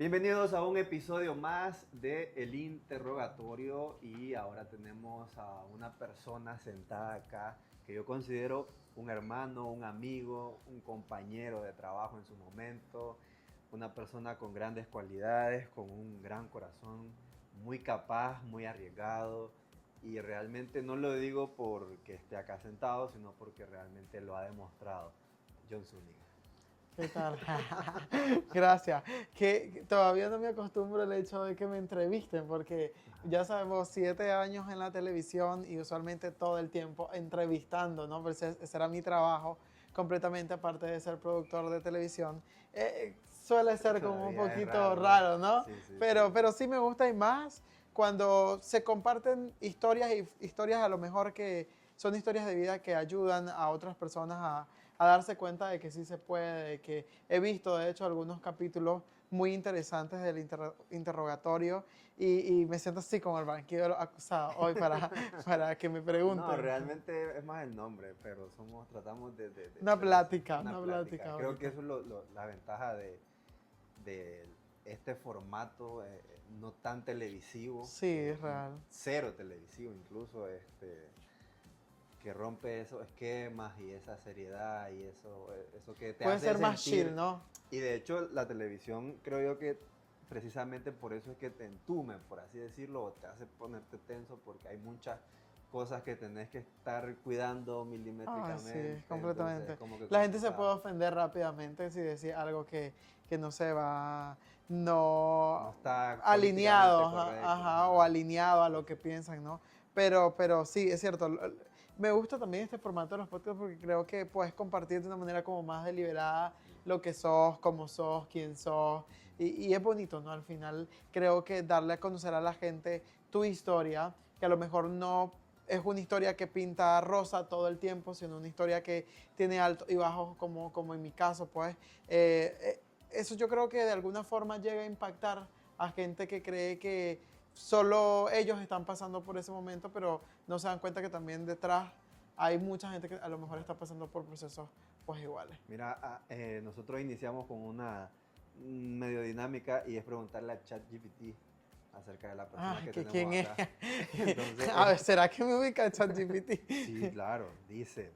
Bienvenidos a un episodio más de El Interrogatorio y ahora tenemos a una persona sentada acá que yo considero un hermano, un amigo, un compañero de trabajo en su momento, una persona con grandes cualidades, con un gran corazón, muy capaz, muy arriesgado y realmente no lo digo porque esté acá sentado, sino porque realmente lo ha demostrado. John Zúñiga. ¿Qué tal? Gracias. Que todavía no me acostumbro al hecho de que me entrevisten, porque ya sabemos, 7 años en la televisión y usualmente todo el tiempo entrevistando, ¿no? Pues ese era mi trabajo, completamente aparte de ser productor de televisión. Suele ser como un Todavía es poquito raro, ¿no? raro, ¿no? Sí, sí, sí. Pero sí me gusta y más cuando se comparten historias y historias a lo mejor que son historias de vida que ayudan a otras personas a darse cuenta de que sí se puede, de que he visto de hecho algunos capítulos muy interesantes del interrogatorio y me siento así como el banquero acusado hoy para que me No, pregunten. realmente es más el nombre, pero tratamos Una de hacer plática, una una plática. plática Creo que ahorita. eso es la ventaja de este formato no tan televisivo, Sí, es real. cero televisivo incluso, que rompe esos esquemas y esa seriedad y eso que te Puede hace ser más chill, sentir. ¿no? Y de hecho la televisión creo yo que precisamente por eso es que te entume, por así decirlo, o te hace ponerte tenso porque hay muchas cosas que tenés que estar cuidando Ah, sí, milimétricamente, entonces es completamente. como que La gente se puede complicado. ofender rápidamente si decís algo que no se va, No no está alineado, políticamente correcto, ajá, o ajá. alineado a Sí, lo que sí. piensan, ¿no? Pero sí, es cierto. Me gusta también este formato de los podcasts porque creo que puedes compartir de una manera como más deliberada Sí. lo que sos, cómo sos, quién sos. Y es bonito, ¿no? Al final creo que darle a conocer a la gente tu historia, que a lo mejor no es una historia que pinta rosa todo el tiempo, sino una historia que tiene altos y bajos, como en mi caso, pues. Eso yo creo que de alguna forma llega a impactar a gente que cree que solo ellos están pasando por ese momento, pero no se dan cuenta que también detrás hay mucha gente que a lo mejor está pasando por procesos pues iguales. Mira, nosotros iniciamos con una medio dinámica y es preguntarle a ChatGPT acerca de la persona Ah, que ¿que tenemos quién es? acá. Entonces, A ver, ¿será que me ubica ChatGPT? sí, claro, dice,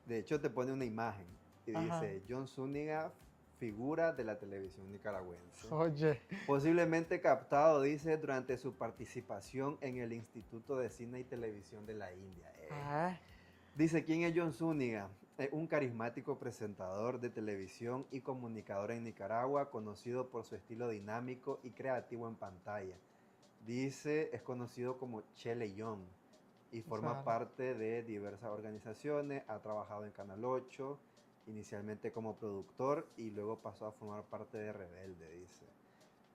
de hecho te pone una imagen y Ajá. dice, John Zúñiga, figura de la televisión nicaragüense. Oye. Posiblemente captado, dice, durante su participación en el Instituto de Cine y Televisión de la India. Ah, Dice, ¿quién es John Zúñiga? Es un carismático presentador de televisión y comunicador en Nicaragua, conocido por su estilo dinámico y creativo en pantalla. Dice, es conocido como Chele Young y forma claro. parte de diversas organizaciones, ha trabajado en Canal 8, inicialmente como productor y luego pasó a formar parte de Rebelde, dice.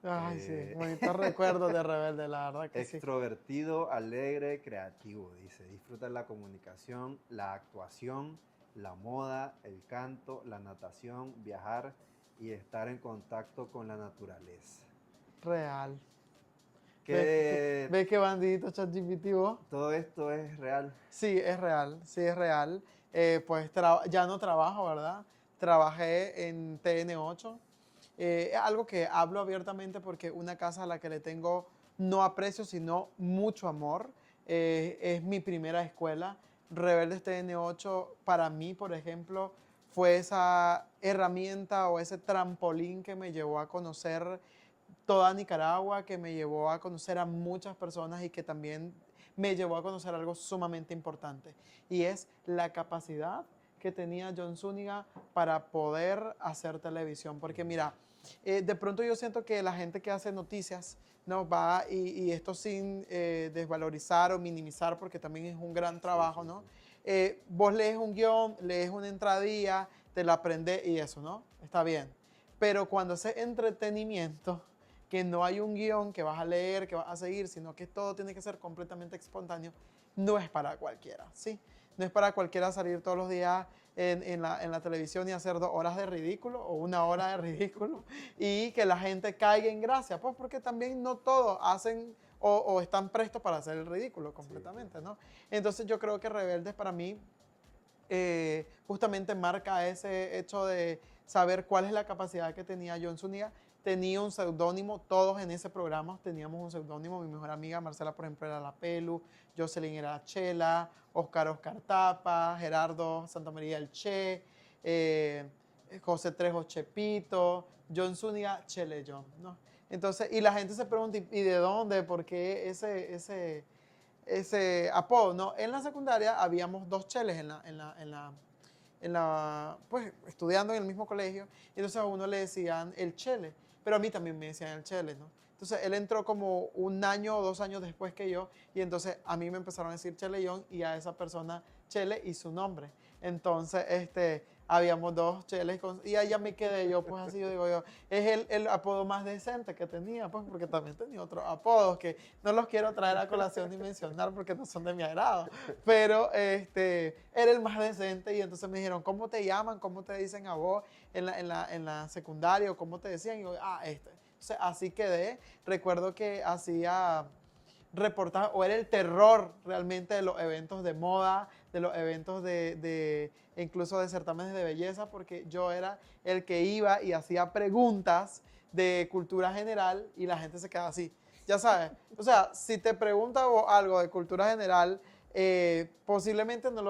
Ay, sí, Eh, bonitos recuerdos de Rebelde, la verdad que sí. Extrovertido, alegre, creativo, dice. Disfruta la comunicación, la actuación, la moda, el canto, la natación, viajar y estar en contacto con la naturaleza. Real. Que ¿Ves qué bandidito ChatGPT vos? todo esto es real. Sí, es real, sí es real. Pues ya no trabajo, ¿verdad? Trabajé en TN8. Es algo que hablo abiertamente porque una casa a la que le tengo no aprecio, sino mucho amor. Es mi primera escuela. Rebeldes TN8 para mí, por ejemplo, fue esa herramienta o ese trampolín que me llevó a conocer toda Nicaragua, que me llevó a conocer a muchas personas y que también me llevó a conocer algo sumamente importante, y es la capacidad que tenía John Zúñiga para poder hacer televisión. Porque mira, de pronto yo siento que la gente que hace noticias no va, y esto sin desvalorizar o minimizar, porque también es un gran Sí, trabajo, sí, ¿no? sí. Vos lees un guión, lees una entradilla, te la aprendes y eso, ¿no? Está bien. Pero cuando haces entretenimiento, que no hay un guión que vas a leer, que vas a seguir, sino que todo tiene que ser completamente espontáneo, no es para cualquiera, ¿sí? No es para cualquiera salir todos los días en la televisión y hacer 2 horas de ridículo o 1 hora de ridículo y que la gente caiga en gracia, pues porque también no todos hacen o están prestos para hacer el ridículo Sí, sí, completamente, sí. ¿no? Entonces yo creo que Rebeldes para mí justamente marca ese hecho de saber cuál es la capacidad que tenía John Zúñiga, tenía un seudónimo, todos en ese programa teníamos un seudónimo. Mi mejor amiga Marcela, por ejemplo, era La Pelu, Jocelyn era Chela, Oscar Tapa, Gerardo Santamaría el Che, José Trejo Chepito, John Zúñiga Chele John, ¿no? Entonces, y la gente se pregunta, ¿y de dónde? ¿Por qué ese apodo? ¿No? En la secundaria habíamos 2 Cheles pues, estudiando en el mismo colegio, y entonces a uno le decían el Chele, pero a mí también me decían el Chele, ¿no? Entonces él entró como 1 año o 2 años después que yo, y entonces a mí me empezaron a decir Chele y a esa persona Chele y su nombre. Entonces, habíamos 2 Cheles y allá me quedé yo, pues así, yo digo yo, es el apodo más decente que tenía, pues porque también tenía otros apodos que no los quiero traer a colación ni mencionar porque no son de mi agrado, pero era el más decente y entonces me dijeron, ¿cómo te llaman? ¿Cómo te dicen a vos en la secundaria? ¿O cómo te decían? Y yo, Entonces así quedé. Recuerdo que hacía reportaje, o era el terror realmente de los eventos de moda, de los eventos incluso de certámenes de belleza, porque yo era el que iba y hacía preguntas de cultura general y la gente se quedaba así, ya sabes. O sea, si te pregunta algo de cultura general, posiblemente no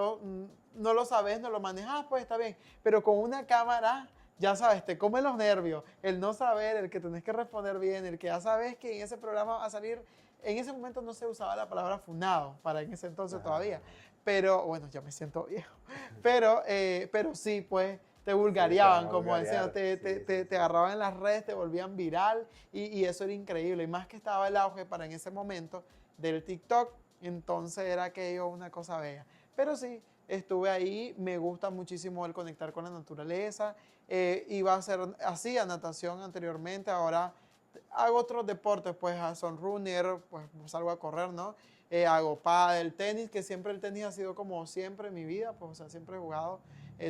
lo sabes, no lo manejas, pues está bien, pero con una cámara, ya sabes, te come los nervios, el no saber, el que tenés que responder bien, el que ya sabes que en ese programa va a salir. En ese momento no se usaba la palabra funado, para en ese entonces todavía, pero bueno, ya me siento viejo, pero sí, pues te vulgareaban, como decían, te agarraban en las redes, te volvían viral y eso era increíble, y más que estaba el auge para en ese momento del TikTok, entonces era aquello una cosa bella, pero sí, estuve ahí, me gusta muchísimo el conectar con la naturaleza, iba a hacer, hacía natación anteriormente, ahora hago otros deportes, pues son runner, pues salgo a correr, ¿no? Hago pádel, tenis, que siempre el tenis ha sido como siempre en mi vida, pues o sea, siempre he jugado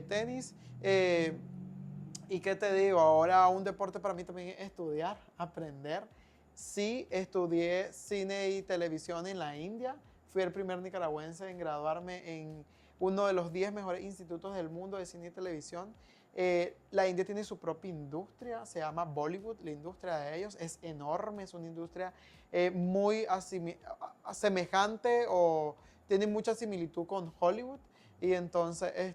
tenis. ¿Y qué te digo? Ahora un deporte para mí también es estudiar, aprender. Sí, estudié cine y televisión en la India. Fui el primer nicaragüense en graduarme en uno de los 10 mejores institutos del mundo de cine y televisión. La India tiene su propia industria, se llama Bollywood, la industria de ellos es enorme, es una industria muy semejante o tiene mucha similitud con Hollywood. Y entonces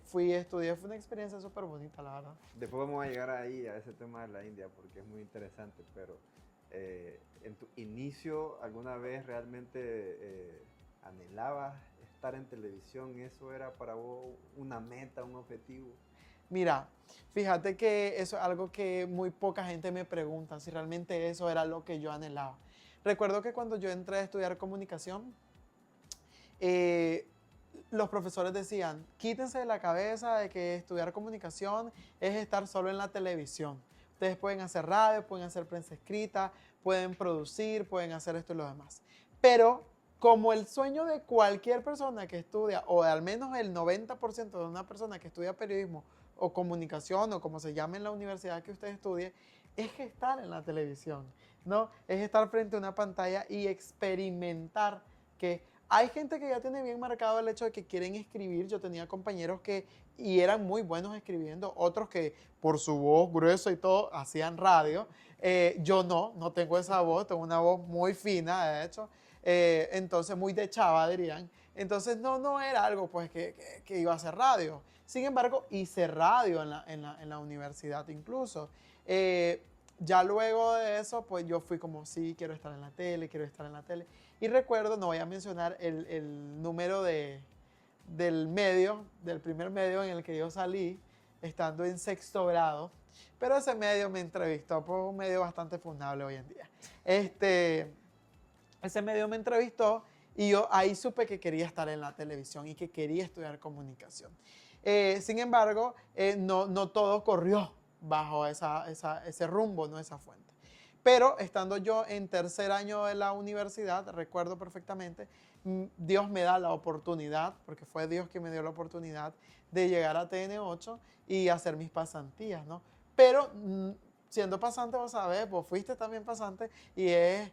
fui a estudiar, fue una experiencia súper bonita, la verdad. Después vamos a llegar ahí a ese tema de la India porque es muy interesante, pero en tu inicio, ¿alguna vez realmente anhelabas estar en televisión? ¿Eso era para vos una meta, un objetivo? Mira, fíjate que eso es algo que muy poca gente me pregunta, si realmente eso era lo que yo anhelaba. Recuerdo que cuando yo entré a estudiar comunicación, los profesores decían, quítense de la cabeza de que estudiar comunicación es estar solo en la televisión. Ustedes pueden hacer radio, pueden hacer prensa escrita, pueden producir, pueden hacer esto y lo demás. Pero como el sueño de cualquier persona que estudia, o de al menos el 90% de una persona que estudia periodismo o comunicación, o como se llame en la universidad que usted estudie, es estar en la televisión, ¿no? Es estar frente a una pantalla y experimentar que hay gente que ya tiene bien marcado el hecho de que quieren escribir. Yo tenía compañeros y eran muy buenos escribiendo, otros que por su voz gruesa y todo hacían radio. Yo no tengo esa voz, tengo una voz muy fina, de hecho, entonces muy de chava dirían. Entonces no era algo pues que iba a hacer radio. Sin embargo, hice radio en la universidad incluso. Ya luego de eso, pues yo fui como, sí, quiero estar en la tele, quiero estar en la tele. Y recuerdo, no voy a mencionar el número del primer medio en el que yo salí, estando en 6º grado, pero ese medio me entrevistó, pues un medio bastante fundable hoy en día. Ese medio me entrevistó y yo ahí supe que quería estar en la televisión y que quería estudiar comunicación. Sin embargo, no todo corrió bajo ese rumbo, no esa fuente. Pero estando yo en 3er año de la universidad, recuerdo perfectamente, Dios me da la oportunidad, porque fue Dios quien me dio la oportunidad de llegar a TN8 y hacer mis pasantías, ¿no? Pero siendo pasante, vos sabés, vos fuiste también pasante y es,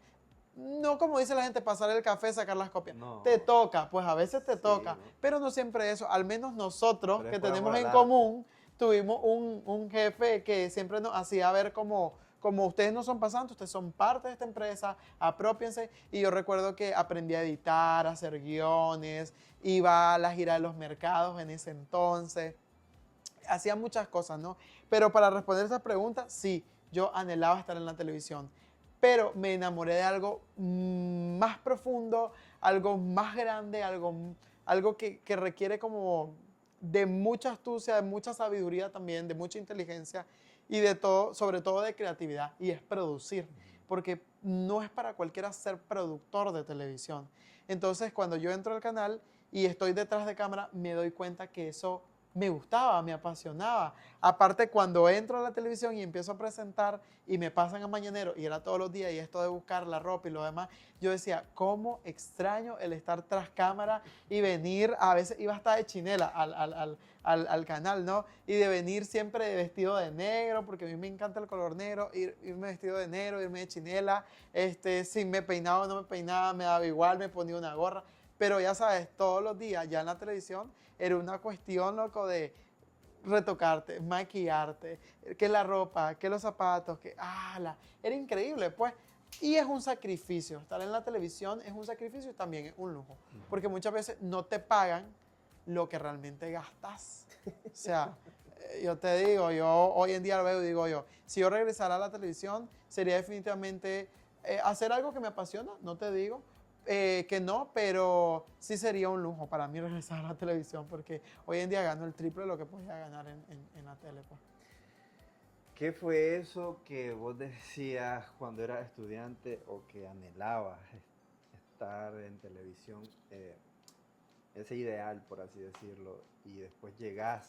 no como dice la gente, pasar el café, sacar las copias. No. Te toca, pues a veces te toca, ¿no? Pero no siempre eso. Al menos nosotros que tenemos en común, tuvimos un jefe que siempre nos hacía ver como como ustedes no son pasantes, ustedes son parte de esta empresa, apropiense. Y yo recuerdo que aprendí a editar, a hacer guiones, iba a la gira de los mercados en ese entonces, hacía muchas cosas, ¿no? Pero para responder esa pregunta, sí, yo anhelaba estar en la televisión, pero me enamoré de algo más profundo, algo más grande, algo que requiere como de mucha astucia, de mucha sabiduría también, de mucha inteligencia y de todo, sobre todo de creatividad, y es producir, porque no es para cualquiera ser productor de televisión. Entonces, cuando yo entro al canal y estoy detrás de cámara, me doy cuenta que eso me gustaba, me apasionaba. Aparte, cuando entro a la televisión y empiezo a presentar y me pasan a Mañanero, y era todos los días, y esto de buscar la ropa y lo demás, yo decía, ¿cómo extraño el estar tras cámara y venir? A veces iba hasta de chinela al canal, ¿no? Y de venir siempre de vestido de negro, porque a mí me encanta el color negro, irme vestido de negro, irme de chinela, si me peinaba o no me peinaba, me daba igual, me ponía una gorra. Pero ya sabes, todos los días ya en la televisión era una cuestión, loco, de retocarte, maquillarte, que la ropa, que los zapatos, era increíble, pues. Y es un sacrificio, estar en la televisión es un sacrificio y también es un lujo, porque muchas veces no te pagan lo que realmente gastas. O sea, yo te digo, yo hoy en día lo veo y digo yo, si yo regresara a la televisión, sería definitivamente hacer algo que me apasiona, no te digo, que no, pero sí sería un lujo para mí regresar a la televisión, porque hoy en día gano el triple de lo que podía ganar en la tele, pues. ¿Qué fue eso que vos decías cuando eras estudiante o que anhelabas estar en televisión? Ese ideal, por así decirlo, y después llegás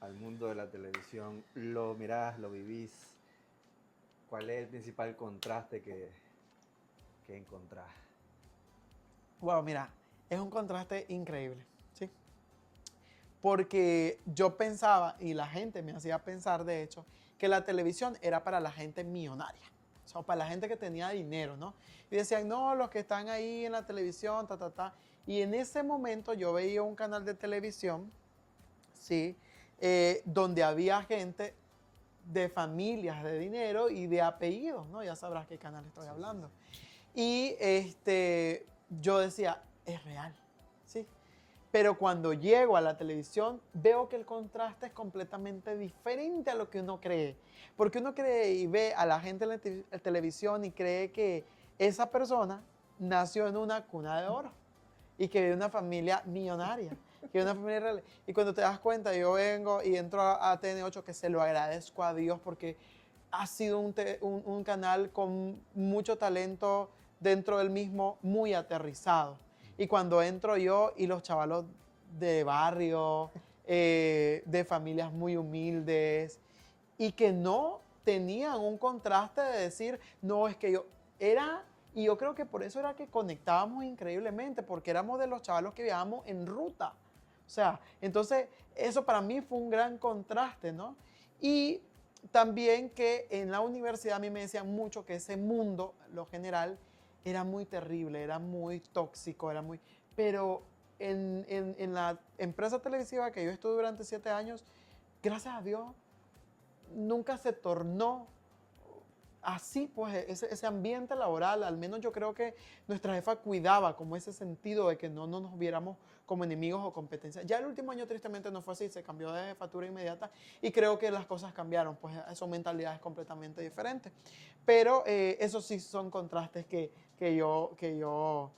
al mundo de la televisión, lo mirás, lo vivís. ¿Cuál es el principal contraste que encontrás? Wow, mira, es un contraste increíble, ¿sí? Porque yo pensaba, y la gente me hacía pensar, de hecho, que la televisión era para la gente millonaria, o sea, para la gente que tenía dinero, ¿no? Y decían, no, los que están ahí en la televisión, ta, ta, ta. Y en ese momento yo veía un canal de televisión, ¿sí? Donde había gente de familias de dinero y de apellidos, ¿no? Ya sabrás qué canal estoy hablando. Y yo decía, es real, ¿sí? Pero cuando llego a la televisión, veo que el contraste es completamente diferente a lo que uno cree. Porque uno cree y ve a la gente en la televisión y cree que esa persona nació en una cuna de oro y que vive en una familia millonaria, que vive en una familia real. Y cuando te das cuenta, yo vengo y entro a TN8, que se lo agradezco a Dios porque ha sido un canal con mucho talento dentro del mismo, muy aterrizado. Y cuando entro yo y los chavalos de barrio, de familias muy humildes, y que no tenían un contraste de decir, no, es que yo era, y yo creo que por eso era que conectábamos increíblemente, porque éramos de los chavalos que viajábamos en ruta. O sea, entonces eso para mí fue un gran contraste, ¿no? Y también que en la universidad a mí me decían mucho que ese mundo, lo general, era muy terrible, era muy tóxico, era muy... Pero en la empresa televisiva que yo estuve durante 7 años, gracias a Dios, nunca se tornó así, pues ese ambiente laboral. Al menos yo creo que nuestra jefa cuidaba como ese sentido de que no nos viéramos como enemigos o competencia. Ya el último año tristemente no fue así, se cambió de jefatura inmediata y creo que las cosas cambiaron, pues son mentalidades completamente diferentes. Pero esos sí son contrastes que yo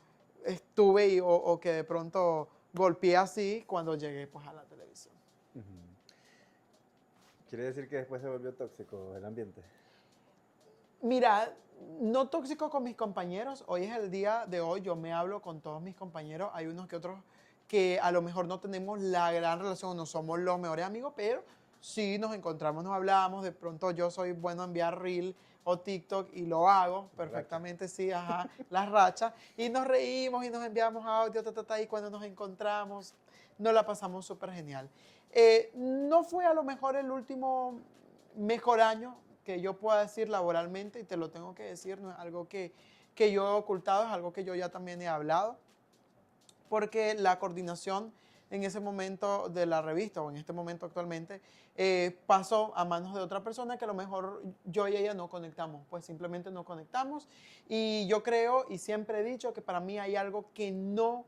estuve o que de pronto golpeé así cuando llegué pues a la televisión. Uh-huh. ¿Quiere decir que después se volvió tóxico el ambiente? Mira, no tóxico con mis compañeros. Hoy es el día de hoy, yo me hablo con todos mis compañeros. Hay unos que otros que a lo mejor no tenemos la gran relación, no somos los mejores amigos, pero sí nos encontramos, nos hablamos. De pronto yo soy bueno a enviar reel o TikTok y lo hago perfectamente, sí, ajá, las rachas. Y nos reímos y nos enviamos audio, y cuando nos encontramos nos la pasamos súper genial. No fue a lo mejor el último mejor año que yo pueda decir laboralmente, y te lo tengo que decir, no es algo que yo he ocultado, es algo que yo ya también he hablado, porque la coordinación en ese momento de la revista o en este momento actualmente, pasó a manos de otra persona que a lo mejor yo y ella no conectamos, pues simplemente no conectamos. Y yo creo y siempre he dicho que para mí hay algo que no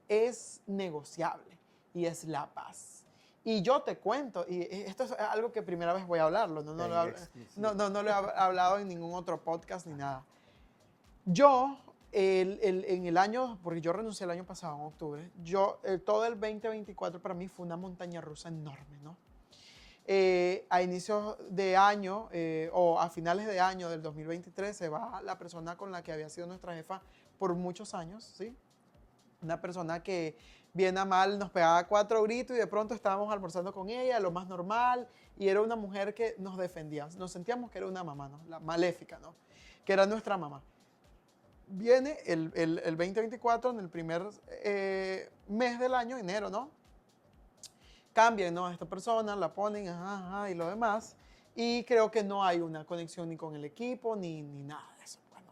es negociable y es la paz. Y yo te cuento, y esto es algo que primera vez voy a hablarlo, no lo he hablado en ningún otro podcast ni nada. Yo, en el año, porque yo renuncié el año pasado, en octubre, todo el 2024 para mí fue una montaña rusa enorme, ¿no? A inicios de año o a finales de año del 2023 se va la persona con la que había sido nuestra jefa por muchos años, ¿sí? Una persona que bien a mal nos pegaba 4 gritos y de pronto estábamos almorzando con ella, lo más normal, y era una mujer que nos defendía. Nos sentíamos que era una mamá, ¿no? La maléfica, ¿no? Que era nuestra mamá. Viene el 2024, en el primer mes del año, enero, ¿no? Cambian, ¿no? A esta persona, la ponen, y lo demás. Y creo que no hay una conexión ni con el equipo, ni nada de eso. Bueno,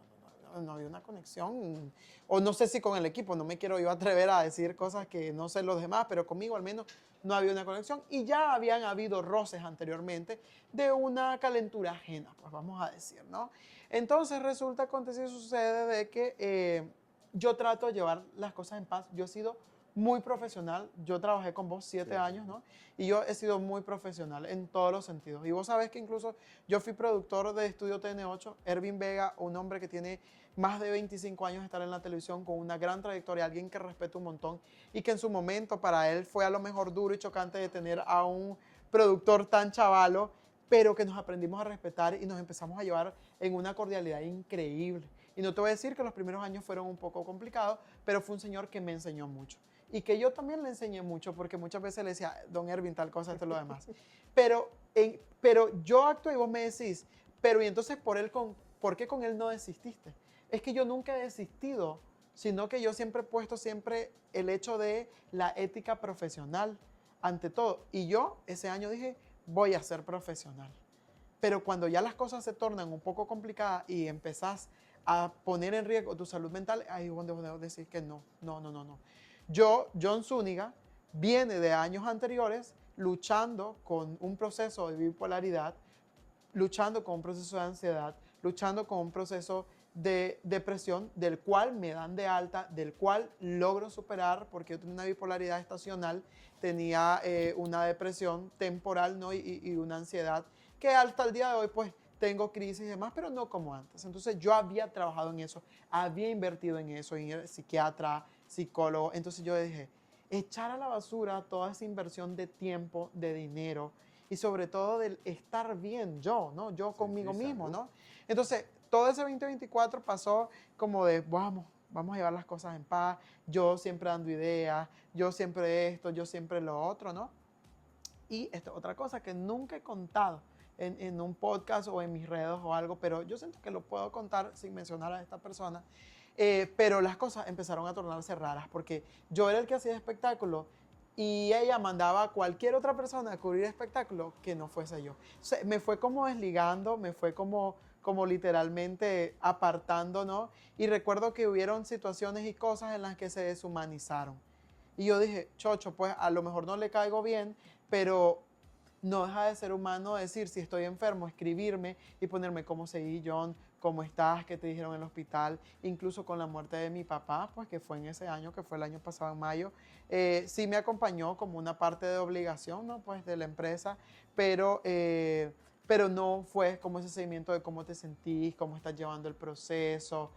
no había una conexión. O no sé si con el equipo, no me quiero yo atrever a decir cosas que no sé los demás, pero conmigo al menos no había una conexión. Y ya habían habido roces anteriormente de una calentura ajena, pues vamos a decir, ¿no? Entonces resulta, acontece y sucede de que yo trato de llevar las cosas en paz. Yo he sido muy profesional. Yo trabajé con vos 7 años, ¿no? Y yo he sido muy profesional en todos los sentidos. Y vos sabés que incluso yo fui productor de Estudio TN8. Ervin Vega, un hombre que tiene más de 25 años de estar en la televisión, con una gran trayectoria, alguien que respeto un montón y que en su momento para él fue a lo mejor duro y chocante de tener a un productor tan chavalo, pero que nos aprendimos a respetar y nos empezamos a llevar en una cordialidad increíble. Y no te voy a decir que los primeros años fueron un poco complicados, pero fue un señor que me enseñó mucho. Y que yo también le enseñé mucho, porque muchas veces le decía, don Ervin, tal cosa, esto y lo demás. Pero yo actúo y vos me decís, pero y entonces ¿por qué con él no desististe? Es que yo nunca he desistido, sino que yo siempre he puesto el hecho de la ética profesional ante todo. Y yo ese año dije, voy a ser profesional. Pero cuando ya las cosas se tornan un poco complicadas y empezás a poner en riesgo tu salud mental, ahí es donde vos decís que no. John Zúñiga, viene de años anteriores luchando con un proceso de bipolaridad, luchando con un proceso de ansiedad, luchando con un proceso de depresión, del cual me dan de alta, del cual logro superar, porque yo tenía una bipolaridad estacional, tenía una depresión temporal, ¿no? y una ansiedad que hasta el día de hoy pues tengo crisis y demás, pero no como antes. Entonces yo había trabajado en eso, había invertido en eso, en el psiquiatra, psicólogo. Entonces yo dije, echar a la basura toda esa inversión de tiempo, de dinero y sobre todo del estar bien yo, ¿no? Yo conmigo mismo, ¿no? Entonces todo ese 2024 pasó como de, vamos a llevar las cosas en paz, yo siempre dando ideas, yo siempre esto, yo siempre lo otro, ¿no? Y esto otra cosa que nunca he contado en un podcast o en mis redes o algo, pero yo siento que lo puedo contar sin mencionar a esta persona. Pero las cosas empezaron a tornarse raras porque yo era el que hacía espectáculo y ella mandaba a cualquier otra persona a cubrir espectáculo que no fuese yo. O sea, me fue como desligando, me fue como literalmente apartando, ¿no? Y recuerdo que hubieron situaciones y cosas en las que se deshumanizaron. Y yo dije, chocho, pues a lo mejor no le caigo bien, pero no deja de ser humano decir, si estoy enfermo, escribirme y ponerme cómo seguí, John, cómo estás, qué te dijeron en el hospital, incluso con la muerte de mi papá, pues que fue en ese año, que fue el año pasado en mayo, sí me acompañó como una parte de obligación, ¿no? Pues de la empresa, pero no fue como ese seguimiento de cómo te sentís, cómo estás llevando el proceso.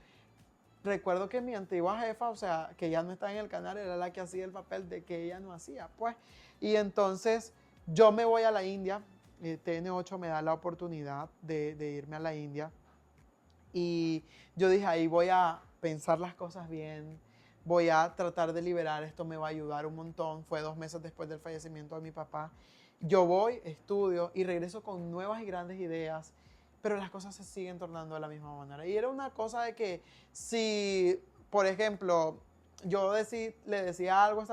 Recuerdo que mi antigua jefa, o sea, que ya no está en el canal, era la que hacía el papel de que ella no hacía, pues. Y entonces yo me voy a la India, TN8 me da la oportunidad de irme a la India. Y yo dije, ahí voy a pensar las cosas bien, voy a tratar de liberar, esto me va a ayudar un montón. Fue 2 meses después del fallecimiento de mi papá. Yo voy, estudio y regreso con nuevas y grandes ideas, pero las cosas se siguen tornando de la misma manera. Y era una cosa de que si, por ejemplo, yo le decía algo a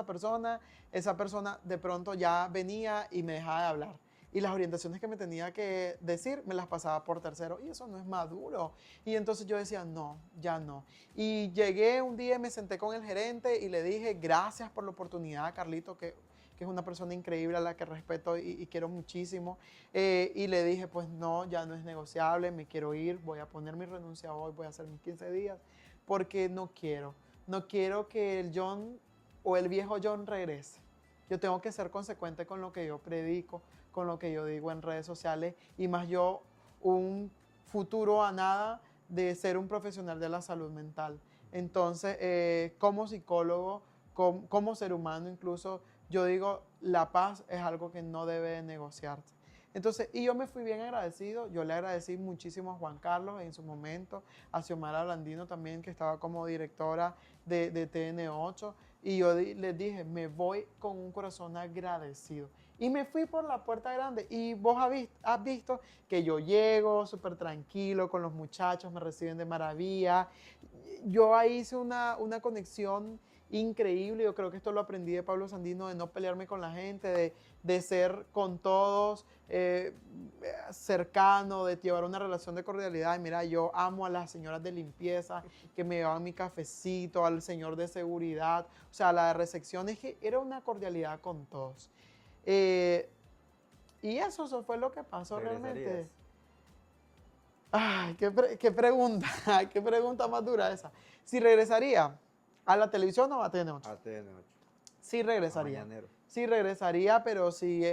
esa persona de pronto ya venía y me dejaba de hablar. y las orientaciones que me tenía que decir me las pasaba por tercero y eso no es maduro. Y entonces yo decía, no, ya no. Y llegué un día, me senté con el gerente y le dije, gracias por la oportunidad, Carlito, que es una persona increíble a la que respeto y quiero muchísimo. Y le dije, pues no, ya no es negociable, me quiero ir, voy a poner mi renuncia hoy, voy a hacer mis 15 días, porque no quiero que el John o el viejo John regrese. Yo tengo que ser consecuente con lo que yo predico, con lo que yo digo en redes sociales y más yo un futuro a nada de ser un profesional de la salud mental. Entonces, como psicólogo, como ser humano incluso, yo digo, la paz es algo que no debe de negociarse. Entonces, y yo me fui bien agradecido, yo le agradecí muchísimo a Juan Carlos en su momento, a Xiomara Blandino también, que estaba como directora de TN8, y yo les dije, me voy con un corazón agradecido. Y me fui por la puerta grande, y vos has visto que yo llego súper tranquilo con los muchachos, me reciben de maravilla. Yo ahí hice una conexión increíble. Yo creo que esto lo aprendí de Pablo Sandino, de no pelearme con la gente, de ser con todos cercano, de llevar una relación de cordialidad. Y mira, yo amo a las señoras de limpieza que me llevaban mi cafecito, al señor de seguridad, o sea, la de recepción, es que era una cordialidad con todos. Y eso fue lo que pasó realmente. Ay, qué pregunta, qué pregunta más dura esa. Si regresaría a la televisión o a TN8. A TN8. Sí regresaría. Sí regresaría, pero si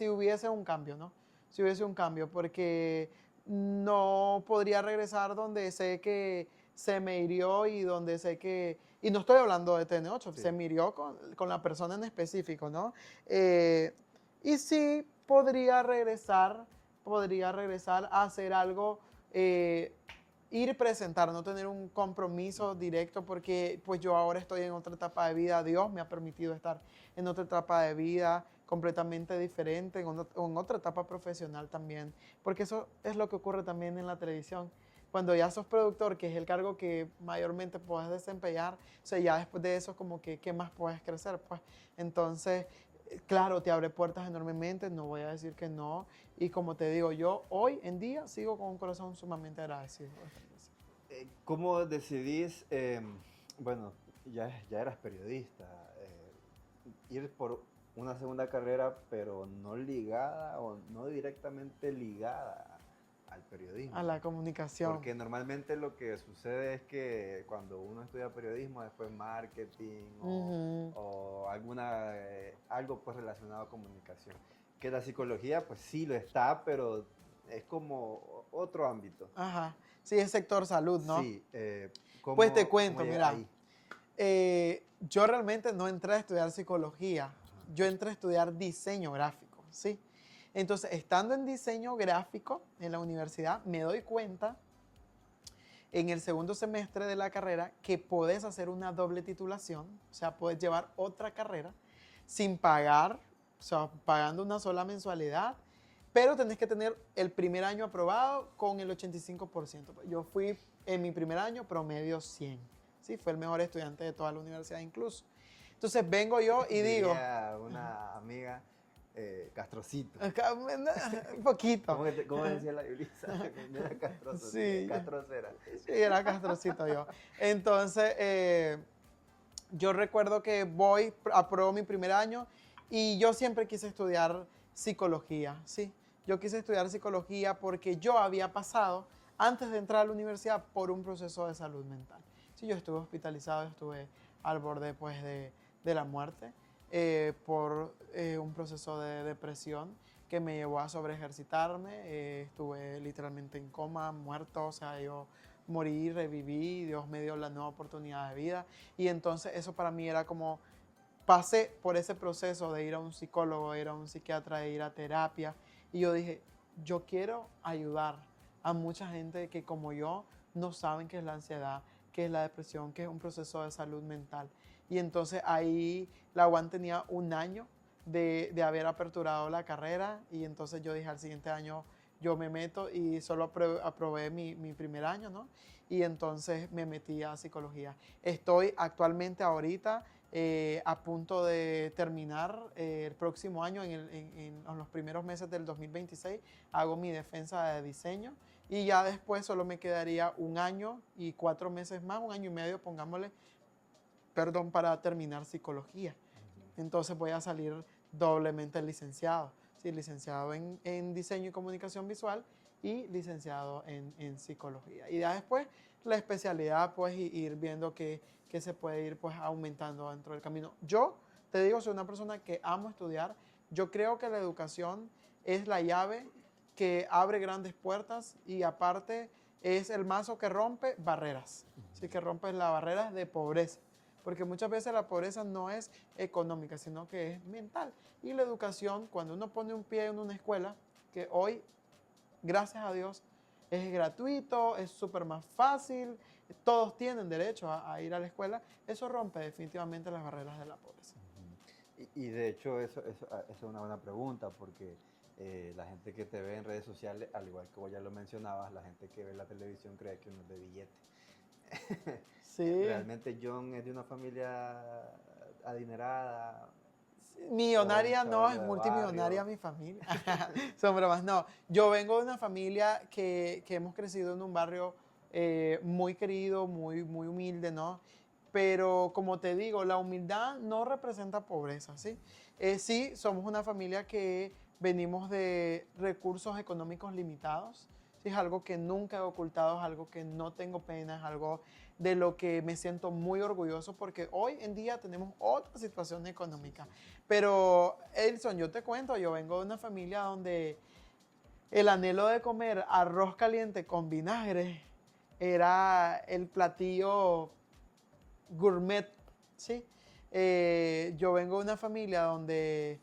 hubiese un cambio, ¿no? Si hubiese un cambio, porque no podría regresar donde sé que se me hirió y donde sé que... Y no estoy hablando de TN8, sí. Se me hirió con la persona en específico, ¿no? Y sí podría regresar a hacer algo, ir presentar, no tener un compromiso directo, porque pues yo ahora estoy en otra etapa de vida, Dios me ha permitido estar en otra etapa de vida completamente diferente, en otra etapa profesional también, porque eso es lo que ocurre también en la televisión. Cuando ya sos productor, que es el cargo que mayormente puedes desempeñar, o sea, ya después de eso como que, ¿qué más puedes crecer? Pues entonces, claro, te abre puertas enormemente, no voy a decir que no. Y como te digo, yo hoy en día sigo con un corazón sumamente agradecido. ¿Cómo decidís, bueno, ya eras periodista, ir por una segunda carrera, pero no ligada o no directamente ligada al periodismo? A la comunicación. Porque normalmente lo que sucede es que cuando uno estudia periodismo, después marketing o algo pues relacionado a comunicación. Que la psicología pues sí lo está, pero es como otro ámbito. Ajá, sí, es sector salud, ¿no? Sí. Pues te cuento, mira, yo realmente no entré a estudiar psicología, yo entré a estudiar diseño gráfico, ¿sí? Entonces, estando en diseño gráfico en la universidad, me doy cuenta en el segundo semestre de la carrera que podés hacer una doble titulación, o sea, puedes llevar otra carrera sin pagar, o sea, pagando una sola mensualidad, pero tenés que tener el primer año aprobado con el 85%. Yo fui en mi primer año promedio 100, ¿sí? Fue el mejor estudiante de toda la universidad incluso. Entonces vengo yo y digo... Una amiga... Castrocito. Un poquito. ¿Cómo decía la Yulisa? Era castroso. Sí. Castrocera. Sí, era castrocito yo. Entonces, yo recuerdo que apruebo mi primer año y yo siempre quise estudiar psicología, ¿sí? Yo quise estudiar psicología porque yo había pasado, antes de entrar a la universidad, por un proceso de salud mental. Sí, yo estuve hospitalizado, estuve al borde, pues, de la muerte. Por un proceso de depresión que me llevó a sobreejercitarme. Estuve literalmente en coma, muerto, o sea, yo morí, reviví, Dios me dio la nueva oportunidad de vida. Y entonces eso para mí era como, pasé por ese proceso de ir a un psicólogo, de ir a un psiquiatra, de ir a terapia. Y yo dije, yo quiero ayudar a mucha gente que como yo no saben qué es la ansiedad, qué es la depresión, qué es un proceso de salud mental. Y entonces ahí la UAN tenía un año de haber aperturado la carrera y entonces yo dije al siguiente año yo me meto y solo aprobé mi primer año, ¿no? Y entonces me metí a psicología. Estoy actualmente ahorita a punto de terminar el próximo año, en los primeros meses del 2026, hago mi defensa de diseño y ya después solo me quedaría 1 año y 4 meses más, 1 año y medio, pongámosle, perdón, para terminar psicología. Entonces voy a salir doblemente licenciado, ¿sí? Licenciado en diseño y comunicación visual y licenciado en psicología. Y ya después la especialidad, pues ir viendo que se puede ir pues aumentando dentro del camino. Yo te digo, soy una persona que amo estudiar. Yo creo que la educación es la llave que abre grandes puertas y aparte es el mazo que rompe barreras, ¿sí? Que rompe las barreras de pobreza. Porque muchas veces la pobreza no es económica, sino que es mental. Y la educación, cuando uno pone un pie en una escuela, que hoy, gracias a Dios, es gratuito, es súper más fácil, todos tienen derecho a ir a la escuela, eso rompe definitivamente las barreras de la pobreza. Y de hecho eso es una buena pregunta porque la gente que te ve en redes sociales, al igual que vos ya lo mencionabas, la gente que ve la televisión cree que uno es de billete. Sí. Realmente John es de una familia adinerada. Millonaria no, es multimillonaria mi familia. Son bromas, no. Yo vengo de una familia que hemos crecido en un barrio muy querido, muy, muy humilde, ¿no? Pero como te digo, la humildad no representa pobreza, ¿sí? Sí, somos una familia que venimos de recursos económicos limitados. Sí, es algo que nunca he ocultado, es algo que no tengo pena, es algo de lo que me siento muy orgulloso porque hoy en día tenemos otra situación económica. Pero, Edson, yo te cuento, yo vengo de una familia donde el anhelo de comer arroz caliente con vinagre era el platillo gourmet, ¿sí? Yo vengo de una familia donde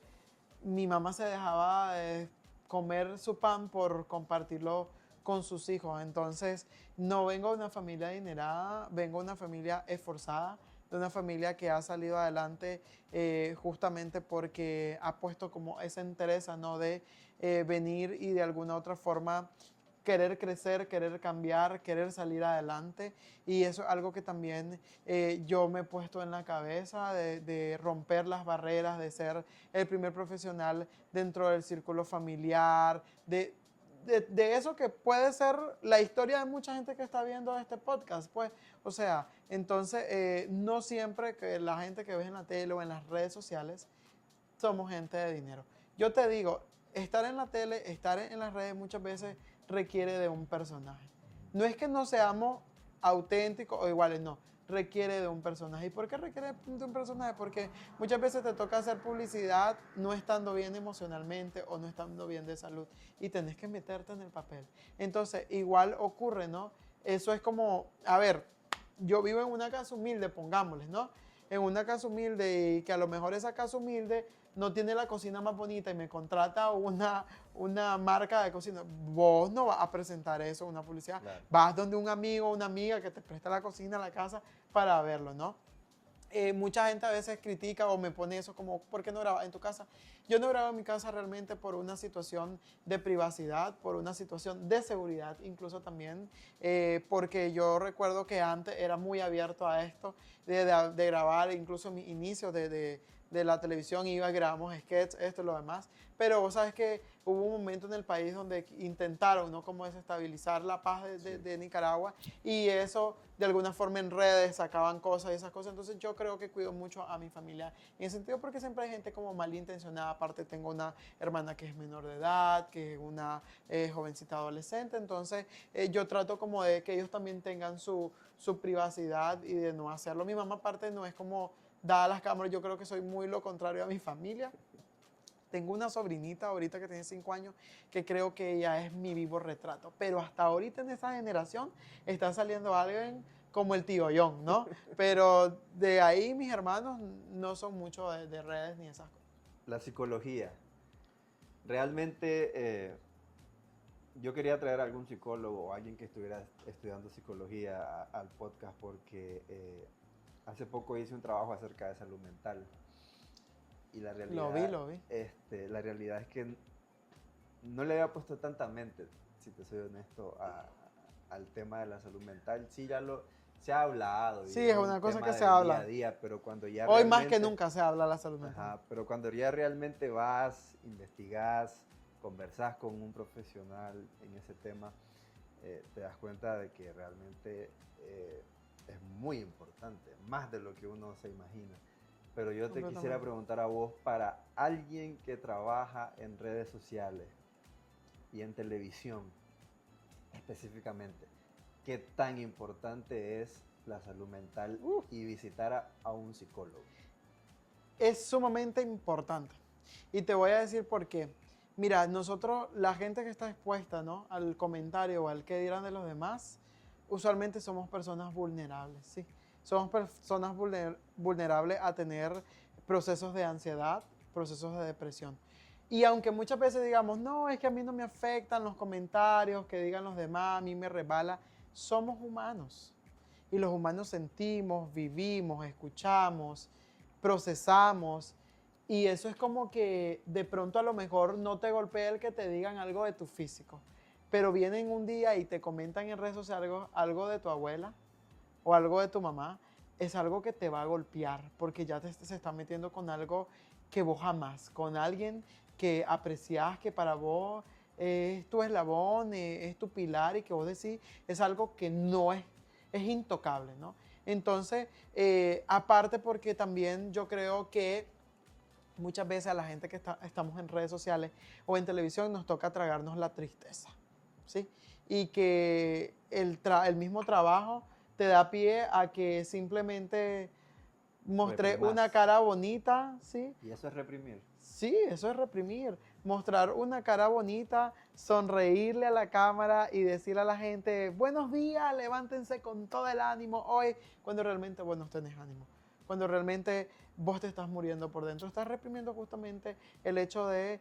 mi mamá se dejaba de comer su pan por compartirlo con sus hijos. Entonces, no vengo de una familia adinerada, vengo de una familia esforzada, de una familia que ha salido adelante justamente porque ha puesto como esa entereza, ¿no? De venir y de alguna otra forma querer crecer, querer cambiar, querer salir adelante. Y eso es algo que también yo me he puesto en la cabeza de romper las barreras, de ser el primer profesional dentro del círculo familiar, de eso que puede ser la historia de mucha gente que está viendo este podcast, pues, o sea, entonces no siempre que la gente que ves en la tele o en las redes sociales somos gente de dinero. Yo te digo, estar en la tele, estar en las redes muchas veces requiere de un personaje. No es que no seamos auténticos o iguales, no. Requiere de un personaje. ¿Y por qué requiere de un personaje? Porque muchas veces te toca hacer publicidad no estando bien emocionalmente o no estando bien de salud y tenés que meterte en el papel. Entonces, igual ocurre, ¿no? Eso es como, a ver, yo vivo en una casa humilde, pongámosles, ¿no? En una casa humilde y que a lo mejor esa casa humilde no tiene la cocina más bonita y me contrata una marca de cocina, vos no vas a presentar eso en una publicidad. Claro. Vas donde un amigo o una amiga que te presta la cocina a la casa para verlo, ¿no? Mucha gente a veces critica o me pone eso como, ¿por qué no grabas en tu casa? Yo no grabo en mi casa realmente por una situación de privacidad, por una situación de seguridad, incluso también, porque yo recuerdo que antes era muy abierto a esto, de grabar, incluso en mis inicios de la televisión iba, grabamos sketches, esto y lo demás, pero vos sabes que hubo un momento en el país donde intentaron, ¿no? Como desestabilizar la paz de Nicaragua y eso de alguna forma en redes sacaban cosas y esas cosas, entonces yo creo que cuido mucho a mi familia en ese sentido porque siempre hay gente como malintencionada, aparte tengo una hermana que es menor de edad, que es una jovencita adolescente, entonces yo trato como de que ellos también tengan su privacidad y de no hacerlo. Mi mamá aparte no es como dadas las cámaras, yo creo que soy muy lo contrario a mi familia. Tengo una sobrinita ahorita que tiene 5 años que creo que ella es mi vivo retrato. Pero hasta ahorita en esa generación está saliendo alguien como el tío John, ¿no? Pero de ahí mis hermanos no son mucho de redes ni esas cosas. La psicología. Realmente yo quería traer a algún psicólogo o alguien que estuviera estudiando psicología al podcast porque hace poco hice un trabajo acerca de salud mental. Y la realidad, Lo vi. La realidad es que no le había puesto tanta mente, si te soy honesto, al tema de la salud mental. Sí, se ha hablado. Sí, Y es un una cosa tema que se del habla. día a día, pero cuando ya Hoy más que realmente... nunca se habla de la salud mental. Ajá, pero cuando ya realmente vas, investigas, conversas con un profesional en ese tema, te das cuenta de que realmente es muy importante, más de lo que uno se imagina. Pero yo te quisiera preguntar a vos, para alguien que trabaja en redes sociales y en televisión específicamente, ¿qué tan importante es la salud mental y visitar a un psicólogo? Es sumamente importante. Y te voy a decir por qué. Mira, nosotros, la gente que está expuesta, ¿no?, al comentario o al que dirán de los demás, usualmente somos personas vulnerables, ¿sí? Somos personas vulnerables a tener procesos de ansiedad, procesos de depresión. Y aunque muchas veces digamos, no, es que a mí no me afectan los comentarios que digan los demás, a mí me resbala, somos humanos. Y los humanos sentimos, vivimos, escuchamos, procesamos. Y eso es como que de pronto a lo mejor no te golpea el que te digan algo de tu físico, pero vienen un día y te comentan en redes sociales algo de tu abuela o algo de tu mamá, es algo que te va a golpear porque ya se está metiendo con algo que vos jamás, con alguien que apreciás, que para vos es tu eslabón, es tu pilar y que vos decís es algo que no es intocable, ¿no? Entonces, aparte porque también yo creo que muchas veces a la gente que estamos en redes sociales o en televisión nos toca tragarnos la tristeza, ¿sí? Y que el mismo trabajo te da pie a que simplemente mostré una cara bonita, ¿sí? ¿Y eso es reprimir? Sí, eso es reprimir. Mostrar una cara bonita, sonreírle a la cámara y decirle a la gente, buenos días, levántense con todo el ánimo hoy, cuando realmente vos no tenés ánimo. Cuando realmente vos te estás muriendo por dentro. Estás reprimiendo justamente el hecho de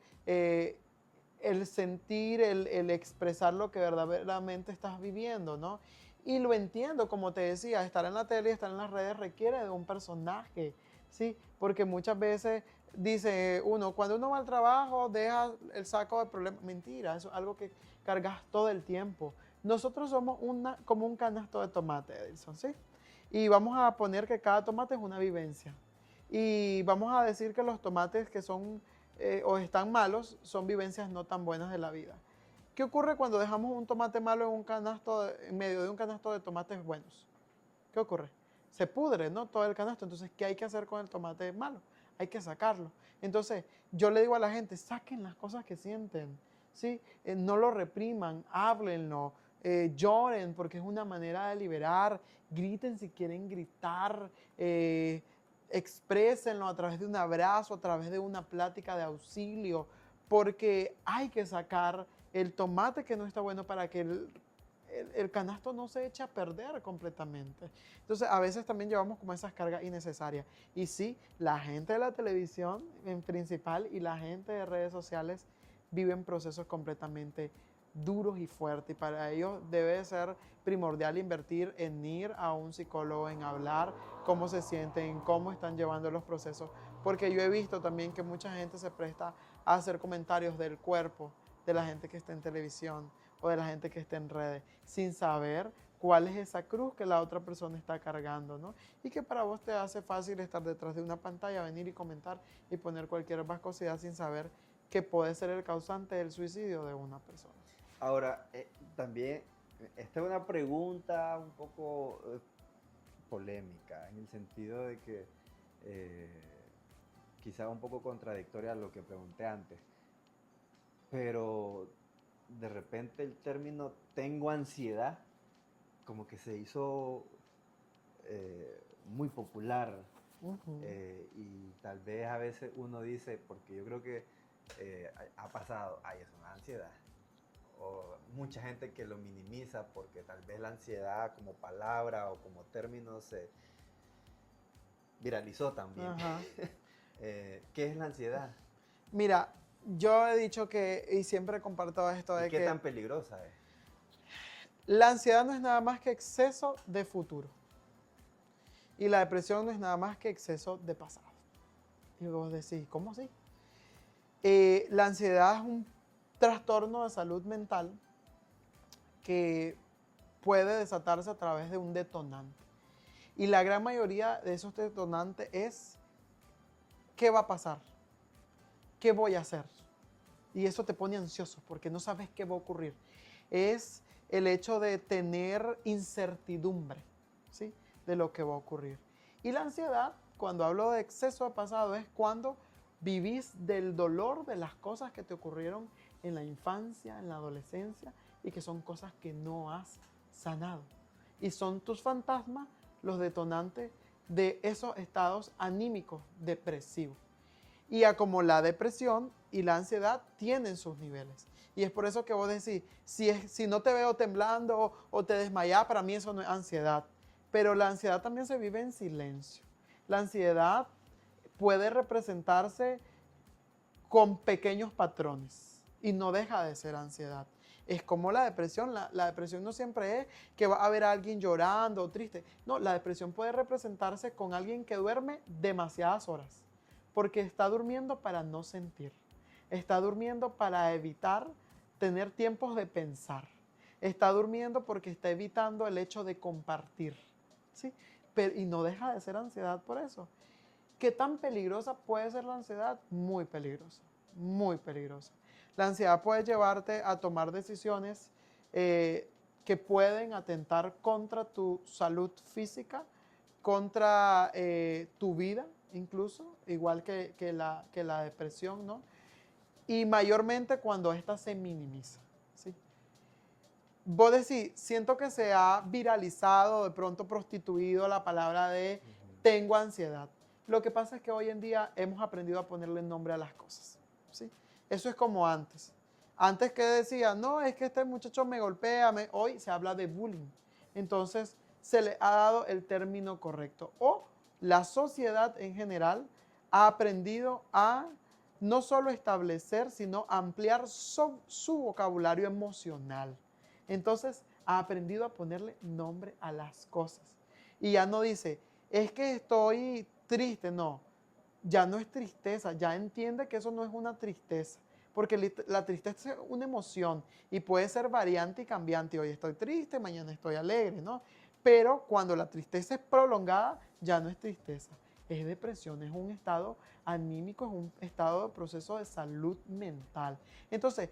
el sentir, el expresar lo que verdaderamente estás viviendo, ¿no? Y lo entiendo, como te decía, estar en la tele y estar en las redes requiere de un personaje, ¿sí? Porque muchas veces dice uno, cuando uno va al trabajo, deja el saco de problemas. Mentira, eso es algo que cargas todo el tiempo. Nosotros somos como un canasto de tomate, Edilson, ¿sí? Y vamos a poner que cada tomate es una vivencia. Y vamos a decir que los tomates que son o están malos son vivencias no tan buenas de la vida. ¿Qué ocurre cuando dejamos un tomate malo en medio de un canasto de tomates buenos? ¿Qué ocurre? Se pudre, ¿no?, todo el canasto. Entonces, ¿qué hay que hacer con el tomate malo? Hay que sacarlo. Entonces, yo le digo a la gente, saquen las cosas que sienten, ¿sí? No lo repriman, háblenlo, lloren, porque es una manera de liberar, griten si quieren gritar, exprésenlo a través de un abrazo, a través de una plática de auxilio, porque hay que sacar el tomate que no está bueno para que el canasto no se eche a perder completamente. Entonces, a veces también llevamos como esas cargas innecesarias. Y sí, la gente de la televisión en principal y la gente de redes sociales viven procesos completamente duros y fuertes. Y para ellos debe ser primordial invertir en ir a un psicólogo, en hablar cómo se sienten, cómo están llevando los procesos. Porque yo he visto también que mucha gente se presta a hacer comentarios del cuerpo de la gente que está en televisión o de la gente que está en redes, sin saber cuál es esa cruz que la otra persona está cargando, ¿no? Y que para vos te hace fácil estar detrás de una pantalla, venir y comentar y poner cualquier vascosidad sin saber que puede ser el causante del suicidio de una persona. Ahora, también, esta es una pregunta un poco polémica, en el sentido de que quizá un poco contradictoria a lo que pregunté antes, pero de repente el término tengo ansiedad como que se hizo muy popular. Y tal vez a veces uno dice, porque yo creo que ha pasado, ay, es una ansiedad, o mucha gente que lo minimiza porque tal vez la ansiedad como palabra o como término se viralizó también. ¿Qué es la ansiedad? Mira, yo he dicho que, y siempre he compartido esto de ¿Y qué que tan peligrosa es? la ansiedad no es nada más que exceso de futuro. Y la depresión no es nada más que exceso de pasado. Y vos decís, ¿cómo así? La ansiedad es un trastorno de salud mental que puede desatarse a través de un detonante. Y la gran mayoría de esos detonantes es, ¿qué va a pasar? ¿Qué voy a hacer? Y eso te pone ansioso porque no sabes qué va a ocurrir. Es el hecho de tener incertidumbre, ¿sí?, de lo que va a ocurrir. Y la ansiedad, cuando hablo de exceso de pasado, es cuando vivís del dolor de las cosas que te ocurrieron en la infancia, en la adolescencia, y que son cosas que no has sanado. Y son tus fantasmas los detonantes de esos estados anímicos depresivos. Y a como la depresión y la ansiedad tienen sus niveles. Y es por eso que vos decís, si no te veo temblando o te desmayás, para mí eso no es ansiedad. Pero la ansiedad también se vive en silencio. La ansiedad puede representarse con pequeños patrones y no deja de ser ansiedad. Es como la depresión. La depresión no siempre es que va a haber a alguien llorando o triste. No, la depresión puede representarse con alguien que duerme demasiadas horas, porque está durmiendo para no sentir. Está durmiendo para evitar tener tiempos de pensar. Está durmiendo porque está evitando el hecho de compartir, ¿sí? Y no deja de ser ansiedad por eso. ¿Qué tan peligrosa puede ser la ansiedad? Muy peligrosa, muy peligrosa. La ansiedad puede llevarte a tomar decisiones que pueden atentar contra tu salud física, contra tu vida incluso, igual que la depresión, ¿no? Y mayormente cuando esta se minimiza, ¿sí? Vos decís, siento que se ha viralizado, de pronto prostituido la palabra de tengo ansiedad. Lo que pasa es que hoy en día hemos aprendido a ponerle nombre a las cosas, ¿sí? Eso es como antes. Antes que decía, no, es que este muchacho me golpea, hoy se habla de bullying. Entonces se le ha dado el término correcto. O la sociedad en general ha aprendido a no solo establecer, sino ampliar su vocabulario emocional. Entonces ha aprendido a ponerle nombre a las cosas. Y ya no dice, es que estoy triste, no. Ya no es tristeza, ya entiende que eso no es una tristeza. Porque la tristeza es una emoción y puede ser variante y cambiante. Hoy estoy triste, mañana estoy alegre, ¿no? Pero cuando la tristeza es prolongada, ya no es tristeza, es depresión, es un estado anímico, es un estado de proceso de salud mental. Entonces,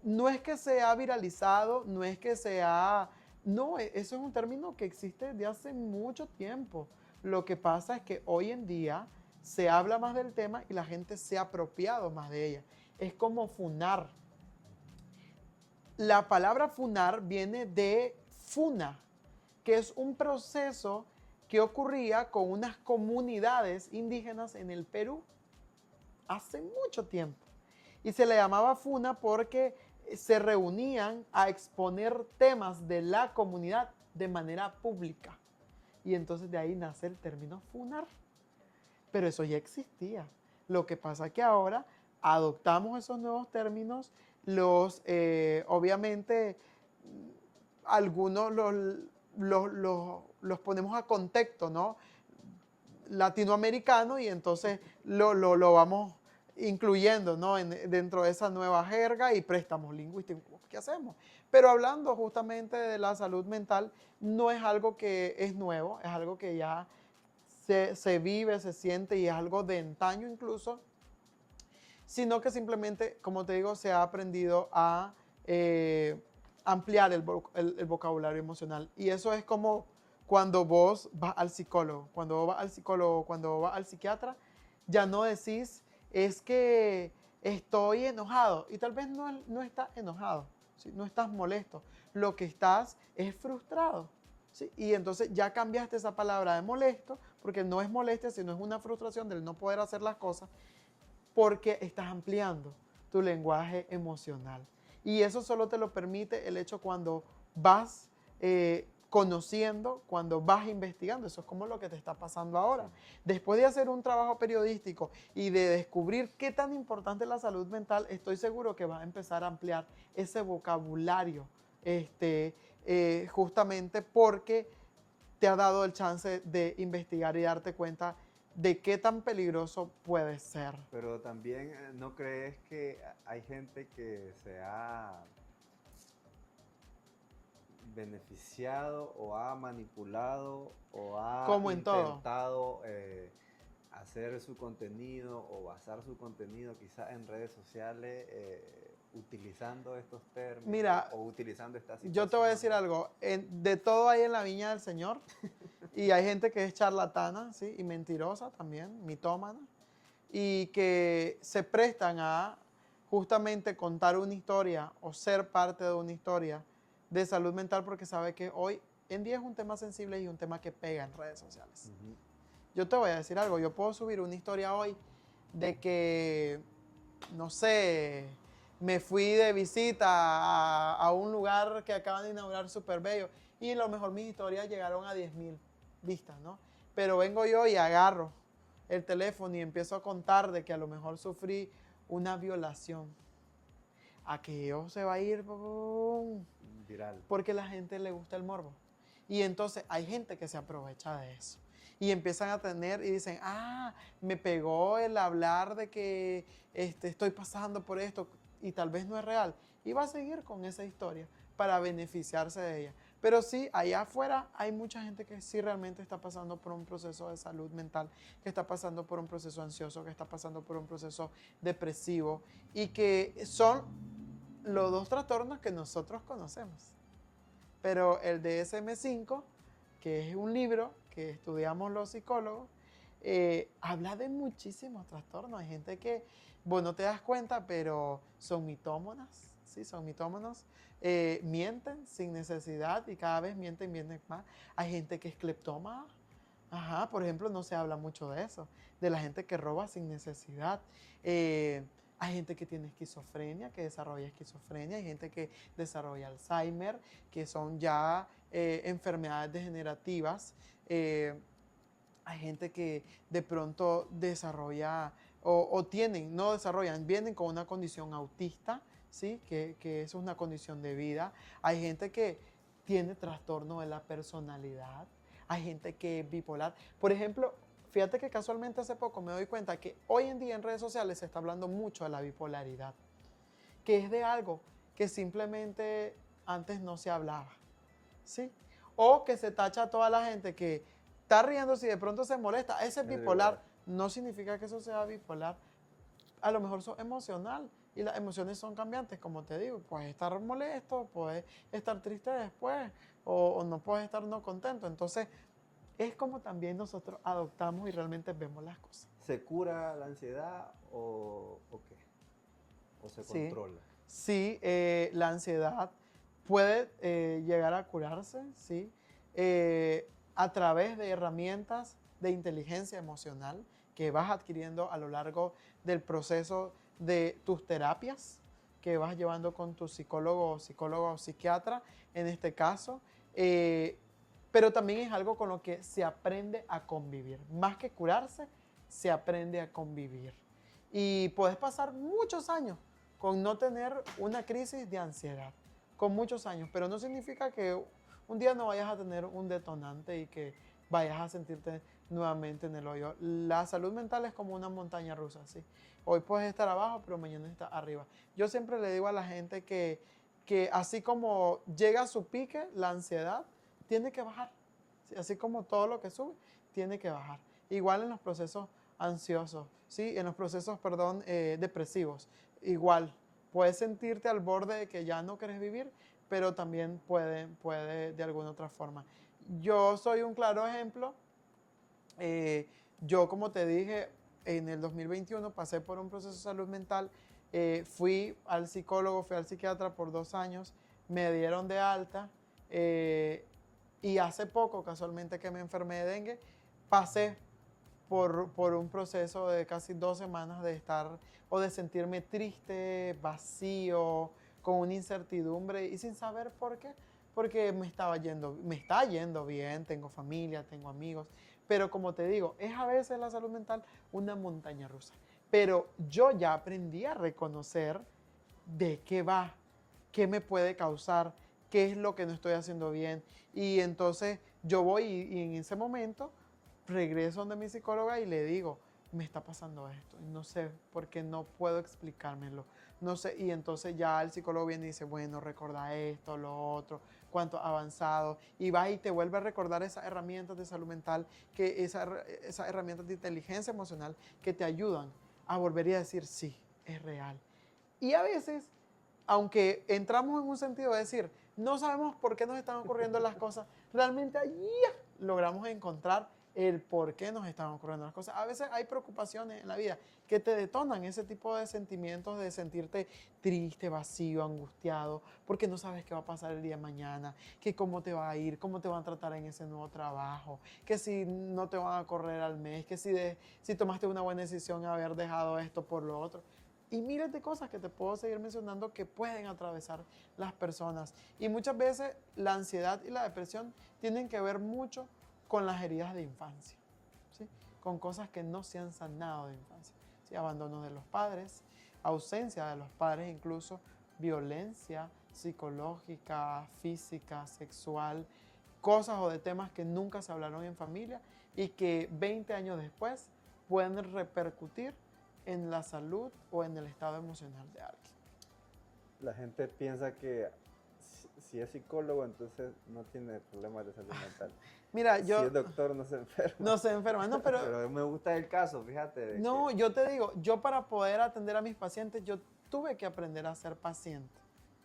no es que se ha viralizado, no es que se ha... No, eso es un término que existe desde hace mucho tiempo. Lo que pasa es que hoy en día se habla más del tema y la gente se ha apropiado más de ella. Es como funar. La palabra funar viene de funa, que es un proceso que ocurría con unas comunidades indígenas en el Perú hace mucho tiempo. Y se le llamaba funa porque se reunían a exponer temas de la comunidad de manera pública. Y entonces de ahí nace el término funar. Pero eso ya existía. Lo que pasa es que ahora adoptamos esos nuevos términos, obviamente, algunos los ponemos a contexto, ¿no?, latinoamericano, y entonces lo vamos incluyendo, ¿no?, dentro de esa nueva jerga y préstamos lingüísticos. ¿Qué hacemos? Pero hablando justamente de la salud mental, no es algo que es nuevo, es algo que ya se vive, se siente y es algo de antaño incluso, sino que simplemente, como te digo, se ha aprendido a ampliar el vocabulario emocional. Y eso es como cuando vos vas al psicólogo, cuando vos vas al psiquiatra, ya no decís, es que estoy enojado, y tal vez no estás enojado, ¿sí?, no estás molesto, lo que estás es frustrado, ¿sí? Y entonces ya cambiaste esa palabra de molesto, porque no es molestia, sino es una frustración del no poder hacer las cosas, porque estás ampliando tu lenguaje emocional. Y eso solo te lo permite el hecho cuando vas conociendo, cuando vas investigando. Eso es como lo que te está pasando ahora. Después de hacer un trabajo periodístico y de descubrir qué tan importante es la salud mental, estoy seguro que vas a empezar a ampliar ese vocabulario, justamente porque te ha dado el chance de investigar y darte cuenta de qué tan peligroso puede ser. Pero también, ¿no crees que hay gente que se ha beneficiado o ha manipulado o ha Como en todo. intentado hacer su contenido o basar su contenido quizás en redes sociales utilizando estos términos Mira, o utilizando estas yo te voy a decir situaciones? algo, de todo hay en la viña del Señor y hay gente que es charlatana, ¿sí? Y mentirosa también, mitómana, y que se prestan a justamente contar una historia o ser parte de una historia de salud mental porque sabe que hoy en día es un tema sensible y un tema que pega en redes sociales. Ujú. Yo te voy a decir algo, yo puedo subir una historia hoy de que, no sé, me fui de visita a un lugar que acaban de inaugurar súper bello y a lo mejor mis historias llegaron a 10,000 vistas, ¿no? Pero vengo yo y agarro el teléfono y empiezo a contar de que a lo mejor sufrí una violación. Aquello se va a ir Viral. porque a la gente le gusta el morbo. Y entonces hay gente que se aprovecha de eso. Y empiezan a tener y dicen, me pegó el hablar de que estoy pasando por esto y tal vez no es real. Y va a seguir con esa historia para beneficiarse de ella. Pero sí, allá afuera hay mucha gente que sí realmente está pasando por un proceso de salud mental, que está pasando por un proceso ansioso, que está pasando por un proceso depresivo y que son los dos trastornos que nosotros conocemos. Pero el DSM-5, que es un libro que estudiamos los psicólogos, habla de muchísimos trastornos. Hay gente que, vos no te das cuenta, pero son mitómanas, ¿sí? Son mitómanos, mienten sin necesidad y cada vez mienten más. Hay gente que es cleptómana. Ajá, por ejemplo, no se habla mucho de eso, de la gente que roba sin necesidad. Hay gente que tiene esquizofrenia, que desarrolla esquizofrenia, hay gente que desarrolla Alzheimer, que son ya enfermedades degenerativas. Hay gente que de pronto desarrolla o tienen, no desarrollan, vienen con una condición autista, ¿sí? Que es una condición de vida. Hay gente que tiene trastorno de la personalidad. Hay gente que es bipolar. Por ejemplo, fíjate que casualmente hace poco me doy cuenta que hoy en día en redes sociales se está hablando mucho de la bipolaridad, que es de algo que simplemente antes no se hablaba, ¿sí? O que se tacha a toda la gente que está riendo si de pronto se molesta. Ese es bipolar. No significa que eso sea bipolar. A lo mejor son emocional y las emociones son cambiantes, como te digo. Puedes estar molesto, puedes estar triste después o no puedes estar no contento. Entonces, es como también nosotros adoptamos y realmente vemos las cosas. ¿Se cura la ansiedad o qué? ¿O se Sí, controla? sí, la ansiedad puede llegar a curarse, ¿sí? A través de herramientas de inteligencia emocional que vas adquiriendo a lo largo del proceso de tus terapias que vas llevando con tu psicólogo o psiquiatra, en este caso. Pero también es algo con lo que se aprende a convivir. Más que curarse, se aprende a convivir. Y puedes pasar muchos años con no tener una crisis de ansiedad, con muchos años, pero no significa que un día no vayas a tener un detonante y que vayas a sentirte nuevamente en el hoyo. La salud mental es como una montaña rusa, ¿sí? Hoy puedes estar abajo, pero mañana estás arriba. Yo siempre le digo a la gente que así como llega a su pique, la ansiedad tiene que bajar. ¿Sí? Así como todo lo que sube, tiene que bajar. Igual en los procesos ansiosos, ¿sí? En los procesos, perdón, depresivos. Igual, puedes sentirte al borde de que ya no quieres vivir, pero también puede de alguna otra forma. Yo soy un claro ejemplo. Yo, como te dije, en el 2021 pasé por un proceso de salud mental. Fui al psicólogo, fui al psiquiatra por 2 años, me dieron de alta y hace poco, casualmente que me enfermé de dengue, pasé por un proceso de casi 2 semanas de estar o de sentirme triste, vacío, con una incertidumbre y sin saber por qué. Porque me está yendo bien, tengo familia, tengo amigos, pero como te digo, es a veces la salud mental una montaña rusa. Pero yo ya aprendí a reconocer de qué va, qué me puede causar, qué es lo que no estoy haciendo bien. Y entonces yo voy y en ese momento regreso donde mi psicóloga y le digo, me está pasando esto y no sé por qué no puedo explicármelo. no sé, y entonces ya el psicólogo viene y dice, bueno, recuerda esto, lo otro, cuánto ha avanzado, y va y te vuelve a recordar esas herramientas de salud mental, esas herramientas de inteligencia emocional que te ayudan a volver y a decir, sí, es real. Y a veces, aunque entramos en un sentido de decir, no sabemos por qué nos están ocurriendo las cosas, realmente allí logramos encontrar el por qué nos están ocurriendo las cosas. A veces hay preocupaciones en la vida que te detonan ese tipo de sentimientos de sentirte triste, vacío, angustiado, porque no sabes qué va a pasar el día de mañana, que cómo te va a ir, cómo te van a tratar en ese nuevo trabajo, que si no te van a correr al mes, que si tomaste una buena decisión haber dejado esto por lo otro. Y miles de cosas que te puedo seguir mencionando que pueden atravesar las personas. Y muchas veces la ansiedad y la depresión tienen que ver mucho con las heridas de infancia, ¿sí? Con cosas que no se han sanado de infancia, ¿sí? Abandono de los padres, ausencia de los padres incluso, violencia psicológica, física, sexual, cosas o de temas que nunca se hablaron en familia y que 20 años después pueden repercutir en la salud o en el estado emocional de alguien. La gente piensa que si es psicólogo, entonces no tiene problemas de salud mental. Mira, Si es doctor, no se enferma. No se enferma, no, pero... Pero me gusta el caso, fíjate. No, yo te digo, yo para poder atender a mis pacientes, yo tuve que aprender a ser paciente,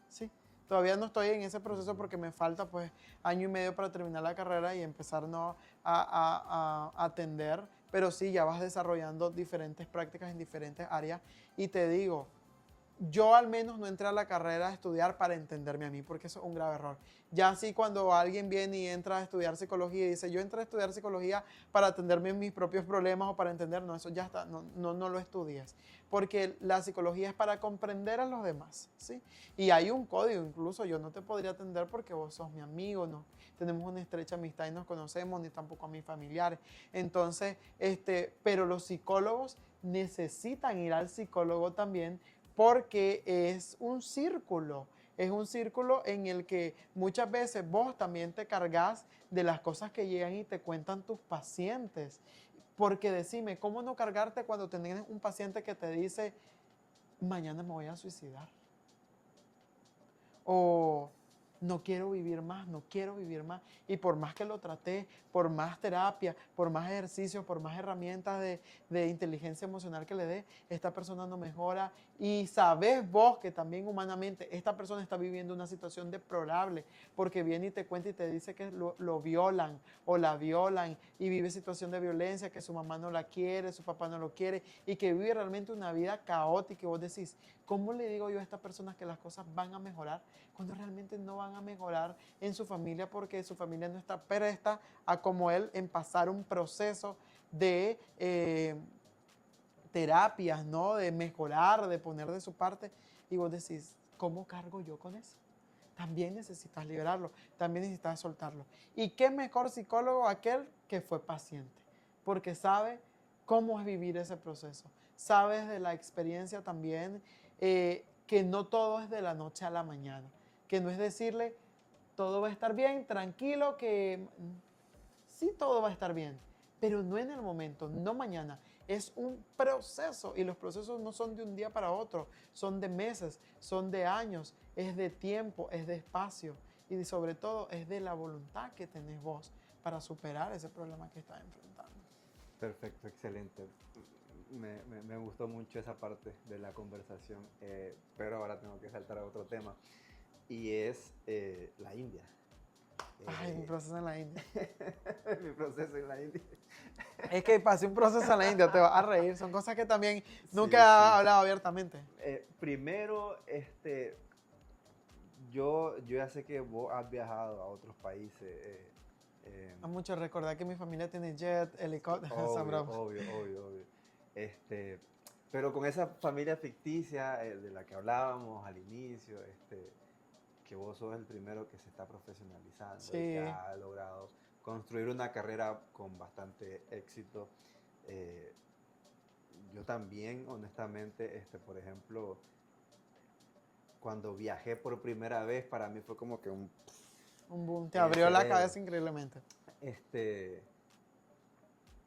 ¿sí? Todavía no estoy en ese proceso porque me falta pues año y medio para terminar la carrera y empezar ¿no? a atender, pero sí, ya vas desarrollando diferentes prácticas en diferentes áreas y te digo, yo al menos no entré a la carrera a estudiar para entenderme a mí, porque eso es un grave error. Ya así cuando alguien viene y entra a estudiar psicología y dice, yo entré a estudiar psicología para atenderme en mis propios problemas o para entender, no, eso ya está, no lo estudias. Porque la psicología es para comprender a los demás, ¿sí? Y hay un código, incluso yo no te podría atender porque vos sos mi amigo, no tenemos una estrecha amistad y nos conocemos, ni tampoco a mis familiares. Entonces, pero los psicólogos necesitan ir al psicólogo también porque es un círculo en el que muchas veces vos también te cargas de las cosas que llegan y te cuentan tus pacientes. Porque decime, ¿cómo no cargarte cuando tenés un paciente que te dice, mañana me voy a suicidar? O no quiero vivir más, no quiero vivir más. Y por más que lo traté, por más terapia, por más ejercicios, por más herramientas de inteligencia emocional que le dé, esta persona no mejora. Y sabes vos que también humanamente esta persona está viviendo una situación deplorable porque viene y te cuenta y te dice que lo violan o la violan y vive situación de violencia, que su mamá no la quiere, su papá no lo quiere y que vive realmente una vida caótica. Y vos decís, ¿cómo le digo yo a estas personas que las cosas van a mejorar cuando realmente no van a mejorar en su familia porque su familia no está presta a como él en pasar un proceso de terapias, ¿no? De mejorar, de poner de su parte? Y vos decís, ¿cómo cargo yo con eso? También necesitas liberarlo, también necesitas soltarlo. ¿Y qué mejor psicólogo aquel que fue paciente? Porque sabe cómo es vivir ese proceso. Sabes de la experiencia también que no todo es de la noche a la mañana. Que no es decirle, todo va a estar bien, tranquilo, que sí todo va a estar bien, pero no en el momento, no mañana. Es un proceso y los procesos no son de un día para otro, son de meses, son de años, es de tiempo, es de espacio y sobre todo es de la voluntad que tenés vos para superar ese problema que estás enfrentando. Perfecto, excelente. Me gustó mucho esa parte de la conversación, pero ahora tengo que saltar a otro tema y es la India. Ay, mi proceso en la India. Mi proceso en la India. Es que pasé un proceso en la India, te vas a reír. Son cosas que también nunca he hablado abiertamente. Primero, yo ya sé que vos has viajado a otros países. A mucho recordar que mi familia tiene jet, helicóptero, obvio. Pero con esa familia ficticia de la que hablábamos al inicio, que vos sos el primero que se está profesionalizando sí. y que ha logrado construir una carrera con bastante éxito. Yo también, honestamente, por ejemplo, cuando viajé por primera vez, para mí fue como que un boom, te abrió la cabeza increíblemente.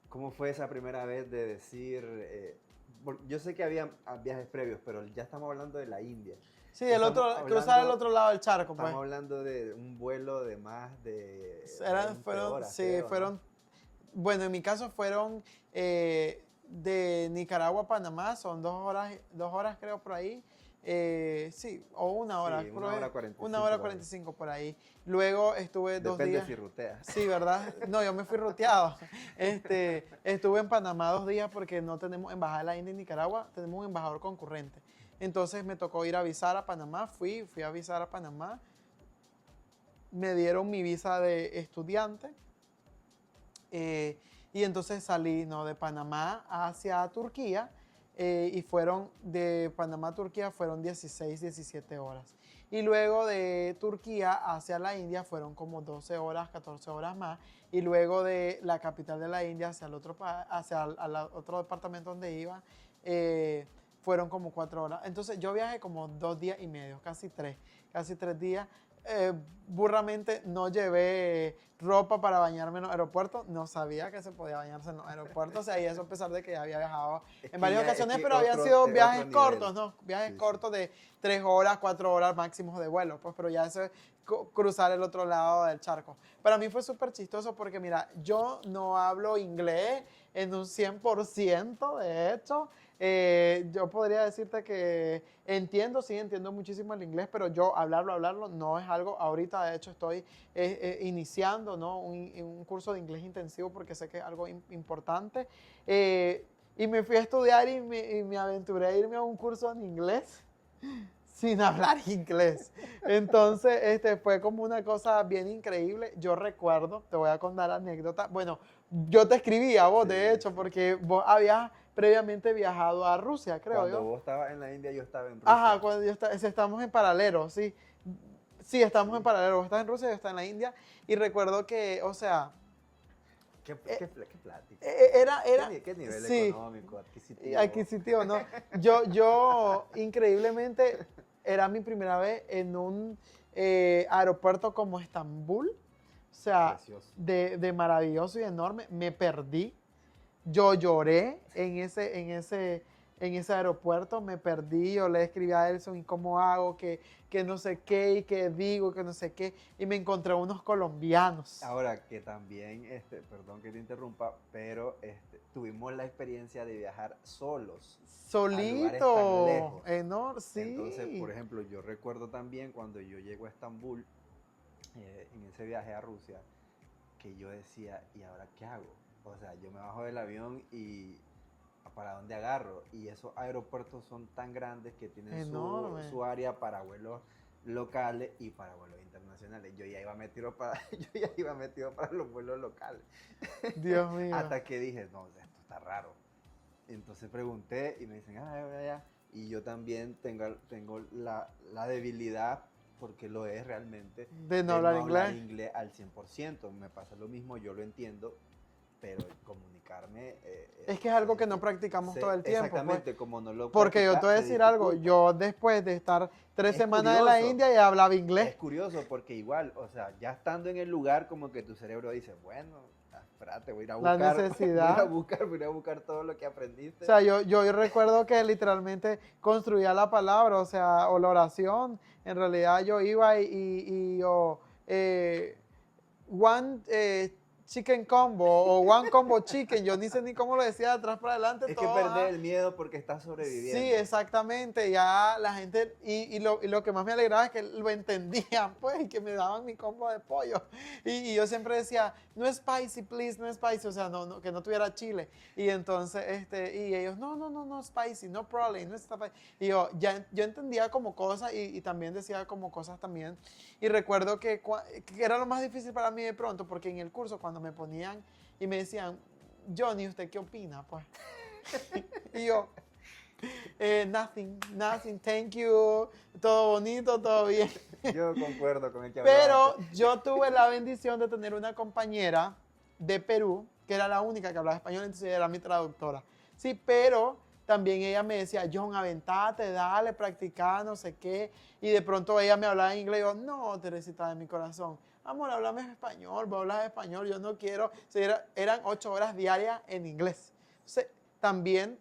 ¿Cómo fue esa primera vez de decir, yo sé que había viajes previos, pero ya estamos hablando de la India. Sí, cruzar el Hablando, otro lado del charco, pues. estamos hablando de un vuelo de más de 20 Fueron, horas, sí, creo, ¿no? fueron, bueno, en mi caso fueron de Nicaragua a Panamá, son 2 horas creo por ahí. Sí, o 1 hora, Sí, creo 1 hora que 45. 1 hora 45 por ahí. Luego estuve 2 Depende días. si ruteas. Sí, ¿verdad? No, yo me fui ruteado. Estuve en Panamá 2 días porque no tenemos embajada de la India en Nicaragua, tenemos un embajador concurrente. Entonces me tocó ir a visar a Panamá, fui a visar a Panamá, me dieron mi visa de estudiante y entonces salí, ¿no?, de Panamá hacia Turquía y fueron de Panamá a Turquía fueron 16, 17 horas. Y luego de Turquía hacia la India fueron como 12 horas, 14 horas más. Y luego de la capital de la India hacia el otro, otro departamento donde iba, fueron como 4 horas. Entonces yo viajé como 2 días y medio, casi 3 días. Burramente no llevé ropa para bañarme en los aeropuertos, no sabía que se podía bañarse en los aeropuertos, o sea, y eso a pesar de que ya había viajado en varias ocasiones, pero habían sido viajes cortos, ¿no? Viajes cortos de 3 horas, 4 horas máximo de vuelo, pues, pero ya eso es cruzar el otro lado del charco. Para mí fue súper chistoso porque, mira, yo no hablo inglés en un 100%, de hecho. Yo podría decirte que sí, entiendo muchísimo el inglés, pero yo hablarlo no es algo, ahorita de hecho estoy iniciando, ¿no?, un curso de inglés intensivo porque sé que es algo importante. Y me fui a estudiar y me aventuré a irme a un curso en inglés sin hablar inglés. Entonces, fue como una cosa bien increíble. Yo recuerdo, te voy a contar anécdota. Bueno, yo te escribí a vos, Sí, de hecho, sí. porque vos habías previamente viajado a Rusia, creo Cuando yo. vos estabas en la India, yo estaba en Rusia. Ajá, cuando estamos en paralelo, sí. Sí, estamos Sí. en paralelo. Vos estás en Rusia, yo estaba en la India. Y recuerdo que, o sea, ¿Qué plática? era, ¿Qué nivel sí, económico, adquisitivo? adquisitivo, ¿no? Yo increíblemente, era mi primera vez en un aeropuerto como Estambul, o sea, Precioso. de maravilloso y enorme. Me perdí. Yo lloré en ese aeropuerto, me perdí. Yo le escribí a Elson, ¿y cómo hago? Que no sé qué, y que digo, que no sé qué. Y me encontré unos colombianos. Ahora que también, perdón que te interrumpa, pero tuvimos la experiencia de viajar solos a lugares tan Solito, lejos. enorme, sí. Entonces, por ejemplo, yo recuerdo también cuando yo llego a Estambul, en ese viaje a Rusia, que yo decía, ¿y ahora qué hago? O sea, yo me bajo del avión y ¿para dónde agarro? Y esos aeropuertos son tan grandes que tienen su área para vuelos locales y para vuelos internacionales. Yo ya iba metido para los vuelos locales. Dios mío. Hasta que dije, no, esto está raro. Entonces pregunté y me dicen, ya. Y yo también tengo la debilidad, porque lo es realmente, De no hablar inglés al 100%. Me pasa lo mismo, yo lo entiendo, pero comunicarme... es que es algo que no practicamos todo el tiempo. Exactamente, pues. como no lo Porque yo te voy a decir algo, yo después de estar 3 semanas en la India ya hablaba inglés. Es curioso porque igual, o sea, ya estando en el lugar, como que tu cerebro dice, bueno, espérate, voy a ir a buscar, la necesidad. voy a ir a buscar todo lo que aprendiste. O sea, yo recuerdo que literalmente construía la palabra, o sea, o la oración. En realidad yo iba y yo, one chicken combo o one combo chicken, yo ni sé ni cómo lo decía de atrás para adelante. Es todo, que perder el miedo porque estás sobreviviendo. Sí, exactamente, ya la gente, y lo que más me alegraba es que lo entendían, pues, y que me daban mi combo de pollo. Y yo siempre decía, no es spicy, please, no es spicy, o sea, no, que no tuviera chile. Y entonces, y ellos, no, spicy, no problem, no está spicy. Y yo entendía como cosas y también decía como cosas también. Y recuerdo que era lo más difícil para mí de pronto, porque en el curso cuando me ponían y me decían, Johnny, ¿usted qué opina? Pues, y yo, nothing, thank you, todo bonito, todo bien. Yo concuerdo con el que Pero hablaste. yo tuve la bendición de tener una compañera de Perú, que era la única que hablaba español, entonces ella era mi traductora. Sí, pero también ella me decía, John, aventate, dale, practica, no sé qué. Y de pronto ella me hablaba en inglés y yo, no, Teresita de mi corazón, amor, háblame español, vos hablas español, yo no quiero. O sea, eran 8 horas diarias en inglés. Entonces, también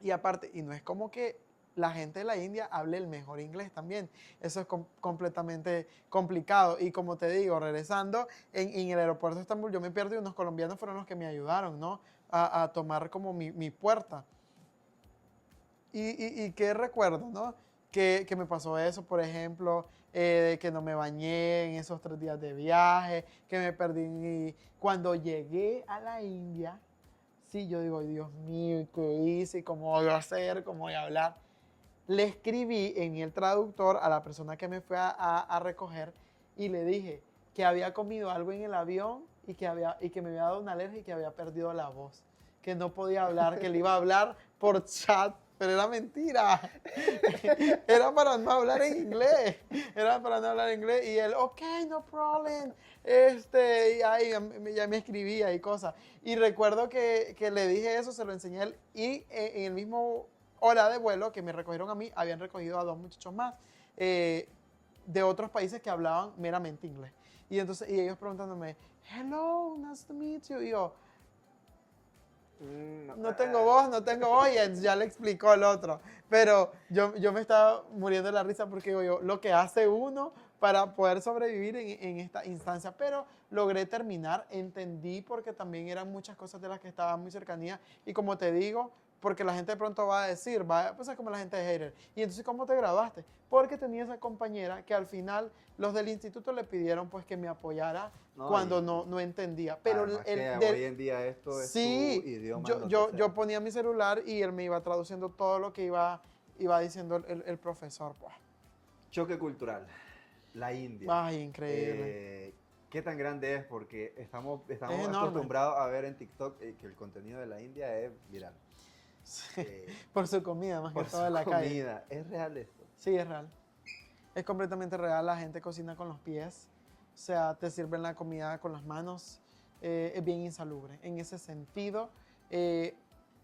Y aparte, y no es como que la gente de la India hable el mejor inglés también. Eso es completamente complicado. Y como te digo, regresando, en el aeropuerto de Estambul yo me pierdo y unos colombianos fueron los que me ayudaron, ¿no? A tomar como mi puerta. Y qué recuerdo, ¿no? Que me pasó eso, por ejemplo, de que no me bañé en esos 3 días de viaje, que me perdí. Cuando llegué a la India, sí, yo digo, Dios mío, ¿qué hice? ¿Cómo voy a hacer? ¿Cómo voy a hablar? Le escribí en el traductor a la persona que me fue a recoger y le dije que había comido algo en el avión y que me había dado una alergia y que había perdido la voz, que no podía hablar, que le iba a hablar por chat, pero era mentira. Era para no hablar en inglés. Era para no hablar en inglés. Y él, ok, no problem. Y ahí ya me escribía y cosas. Y recuerdo que le dije eso, se lo enseñé a él. Y en el mismo hora de vuelo que me recogieron a mí, habían recogido a 2 muchachos más de otros países que hablaban meramente inglés. Y entonces, y ellos preguntándome, hello, nice to meet you. Y yo, no tengo voz, no tengo voz, y ya le explicó el otro. Pero yo me estaba muriendo de la risa porque digo yo, lo que hace uno para poder sobrevivir en esta instancia. Pero logré terminar, entendí porque también eran muchas cosas de las que estaban muy cercanías. Y como te digo, porque la gente de pronto va a decir, pues es como la gente de hater. Y entonces, ¿cómo te graduaste? Porque tenía esa compañera que al final los del instituto le pidieron pues que me apoyara No, cuando no entendía. Pero además que hoy en día esto es tu sí, idioma en yo ponía mi celular y él me iba traduciendo todo lo que iba diciendo el profesor. Pues. Choque cultural, la India. Ay, increíble. ¿Qué tan grande es? Porque estamos Es enorme. acostumbrados a ver en TikTok que el contenido de la India es viral. Sí, por su comida, más que Por todo su en la calle. comida. ¿Es real esto? Sí, es real. Es completamente real. La gente cocina con los pies. O sea, te sirven la comida con las manos. Es bien insalubre en ese sentido.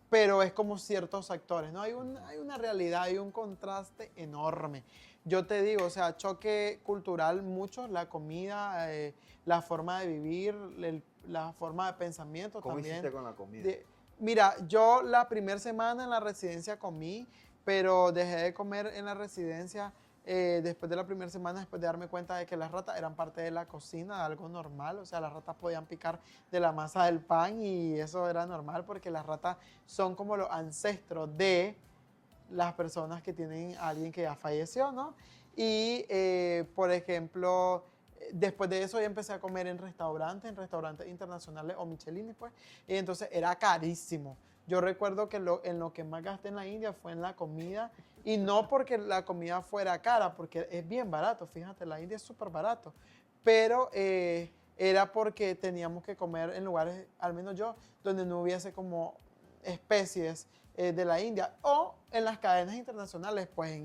Pero es como ciertos actores, ¿no? Hay una realidad, hay un contraste enorme. Yo te digo, o sea, choque cultural mucho, la comida, la forma de vivir, la forma de pensamiento ¿Cómo también. hiciste con la comida? Mira, yo la primera semana en la residencia comí, pero dejé de comer en la residencia después de la primera semana, después de darme cuenta de que las ratas eran parte de la cocina, algo normal. O sea, las ratas podían picar de la masa del pan y eso era normal porque las ratas son como los ancestros de las personas que tienen a alguien que ya falleció, ¿no? Y, por ejemplo, después de eso ya empecé a comer en restaurantes internacionales o Michelin, pues, y entonces era carísimo. Yo recuerdo que en lo que más gasté en la India fue en la comida, y no porque la comida fuera cara, porque es bien barato, fíjate, la India es súper barato, pero era porque teníamos que comer en lugares, al menos yo, donde no hubiese como especies de la India, o en las cadenas internacionales, pues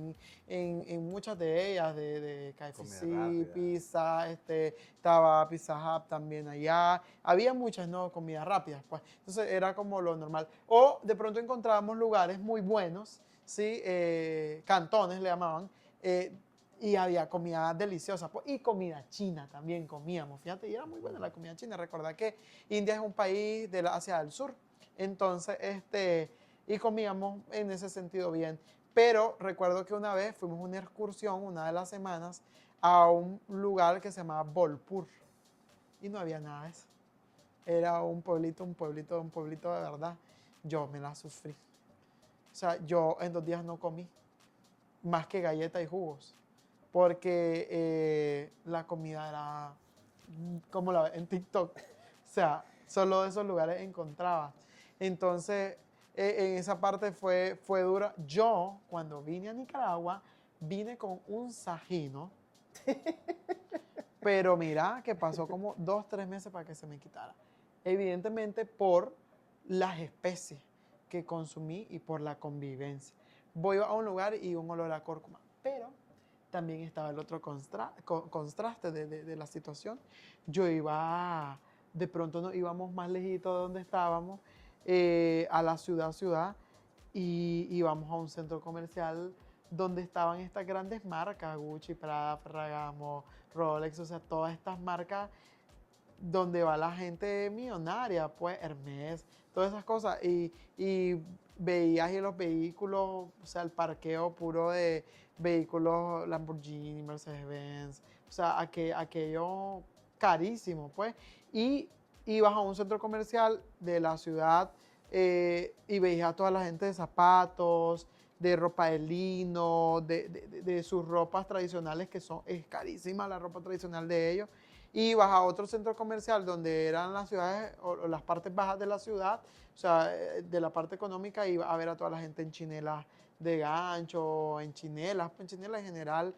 en muchas de ellas, de KFC, pizza, estaba Pizza Hut también allá, había muchas, ¿no? Comidas rápidas, pues, entonces era como lo normal. O de pronto encontrábamos lugares muy buenos, ¿sí? Cantones le llamaban, y había comida deliciosa, pues, y comida china también comíamos, fíjate, y era muy buena la comida china. Recordad que India es un país de Asia del Sur, entonces, y comíamos en ese sentido bien. Pero recuerdo que una vez fuimos a una excursión, una de las semanas, a un lugar que se llamaba Bolpur, y no había nada de eso. Era un pueblito de verdad. Yo me la sufrí. O sea, yo en 2 días no comí más que galletas y jugos, porque la comida era como la ves en TikTok. O sea, solo de esos lugares encontraba. Entonces, en esa parte fue dura. Yo, cuando vine a Nicaragua, vine con un sajino, pero mira que pasó como 2, 3 meses para que se me quitara. Evidentemente por las especies que consumí y por la convivencia. Voy a un lugar y un olor a cúrcuma, pero también estaba el otro contraste de la situación. Yo iba, de pronto nos íbamos más lejito de donde estábamos, a la ciudad, y íbamos a un centro comercial donde estaban estas grandes marcas, Gucci, Prada, Ferragamo, Rolex, o sea, todas estas marcas donde va la gente millonaria, pues Hermes, todas esas cosas. Y veías y los vehículos, o sea, el parqueo puro de vehículos Lamborghini, Mercedes-Benz, o sea, aquello carísimo, pues. Y ibas a un centro comercial de la ciudad y veías a toda la gente de zapatos, de ropa de lino, de sus ropas tradicionales, que es carísima la ropa tradicional de ellos. Y vas a otro centro comercial donde eran las ciudades o las partes bajas de la ciudad, o sea, de la parte económica, y vas a ver a toda la gente en chinelas de gancho, en chinelas en general,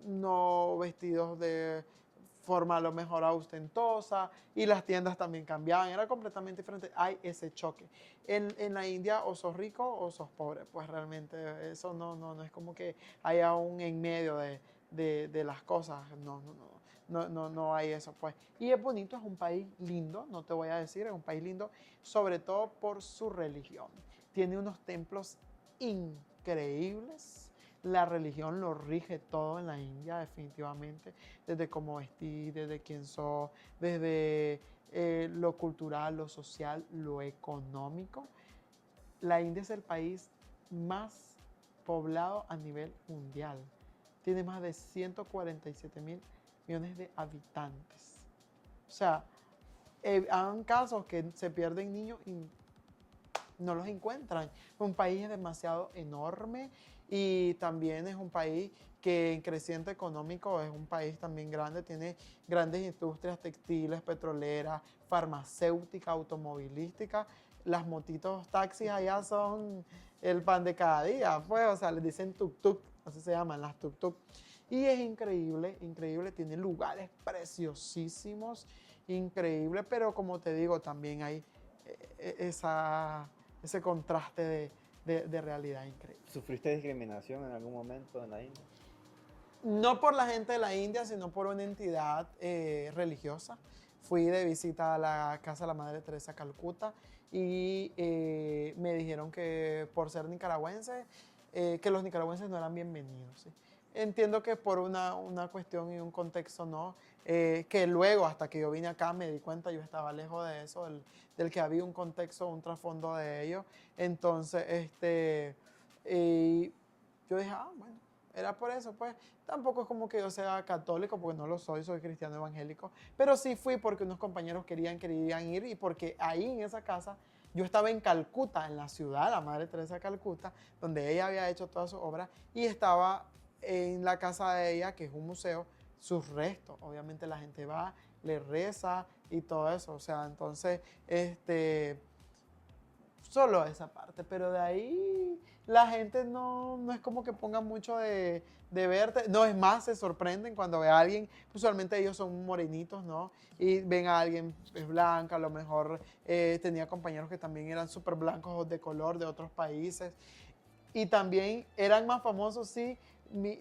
no vestidos de forma a lo mejor ostentosa, y las tiendas también cambiaban, era completamente diferente. Hay ese choque. En la India o sos rico o sos pobre, pues realmente eso no es como que haya un en medio de las cosas, no hay eso, pues. Y es bonito, es un país lindo, no te voy a decir, es un país lindo, sobre todo por su religión. Tiene unos templos increíbles. La religión lo rige todo en la India, definitivamente, desde cómo vestir, desde quién sos, desde lo cultural, lo social, lo económico. La India es el país más poblado a nivel mundial. Tiene más de 147 mil millones de habitantes. O sea, han casos que se pierden niños y no los encuentran. Un país demasiado enorme y también es un país que en creciente económico es un país también grande, tiene grandes industrias textiles, petroleras, farmacéutica, automovilística. Las motitos taxis allá son el pan de cada día, pues, o sea, les dicen tuk-tuk, así se llaman las tuk-tuk. Y es increíble, increíble, tiene lugares preciosísimos, increíble, pero como te digo, también hay ese contraste de realidad increíble. ¿Sufriste discriminación en algún momento en la India? No por la gente de la India, sino por una entidad religiosa. Fui de visita a la casa de la Madre Teresa Calcuta y me dijeron que por ser nicaragüense, que los nicaragüenses no eran bienvenidos. ¿Sí? Entiendo que por una cuestión y un contexto, ¿no? Que luego, hasta que yo vine acá, me di cuenta, yo estaba lejos de eso, del que había un contexto, un trasfondo de ello. Entonces, yo dije, bueno, era por eso, pues. Tampoco es como que yo sea católico, porque no lo soy cristiano evangélico, pero sí fui porque unos compañeros querían ir, y porque ahí en esa casa, yo estaba en Calcuta, en la ciudad, la Madre Teresa de Calcuta, donde ella había hecho todas sus obras, y estaba en la casa de ella, que es un museo, sus restos. Obviamente la gente va, le reza y todo eso, o sea, entonces, solo esa parte, pero de ahí la gente no es como que ponga mucho de verte, no, es más, se sorprenden cuando ve a alguien, usualmente ellos son morenitos, ¿no? Y ven a alguien es blanca, a lo mejor tenía compañeros que también eran súper blancos de color de otros países, y también eran más famosos, sí,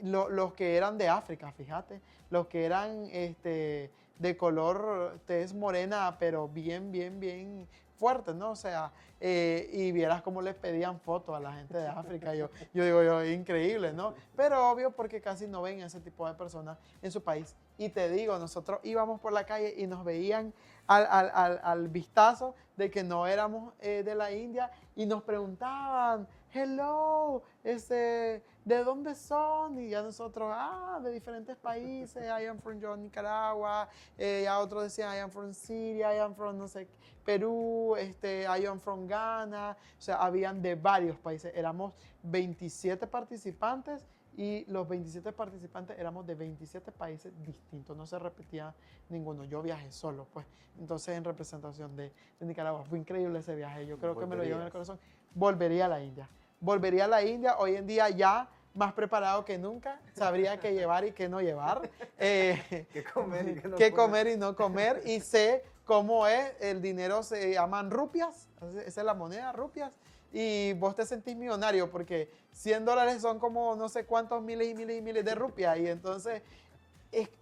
los que eran de África, fíjate, los que eran de color tez morena, pero bien fuertes, ¿no? O sea, y vieras cómo les pedían fotos a la gente de África. Yo digo, increíble, ¿no? Pero obvio, porque casi no ven ese tipo de personas en su país. Y te digo, nosotros íbamos por la calle y nos veían al vistazo de que no éramos de la India, y nos preguntaban, hello, ¿de dónde son? Y ya nosotros, de diferentes países, I am from Nicaragua, ya otros decían, I am from Syria, I am from, no sé, Perú, I am from Ghana, o sea, habían de varios países, éramos 27 participantes, y los 27 participantes éramos de 27 países distintos, no se repetía ninguno. Yo viajé solo, pues, entonces en representación de Nicaragua. Fue increíble ese viaje, yo creo que me lo llevo en el corazón. Volvería a la India. Volvería a la India, hoy en día ya más preparado que nunca, sabría qué llevar y qué no llevar, ¿Qué comer y qué no qué comer? comer y no comer, y sé cómo es, el dinero se llaman rupias, esa es la moneda, rupias, y vos te sentís millonario porque $100 son como no sé cuántos miles y miles y miles de rupias, y entonces,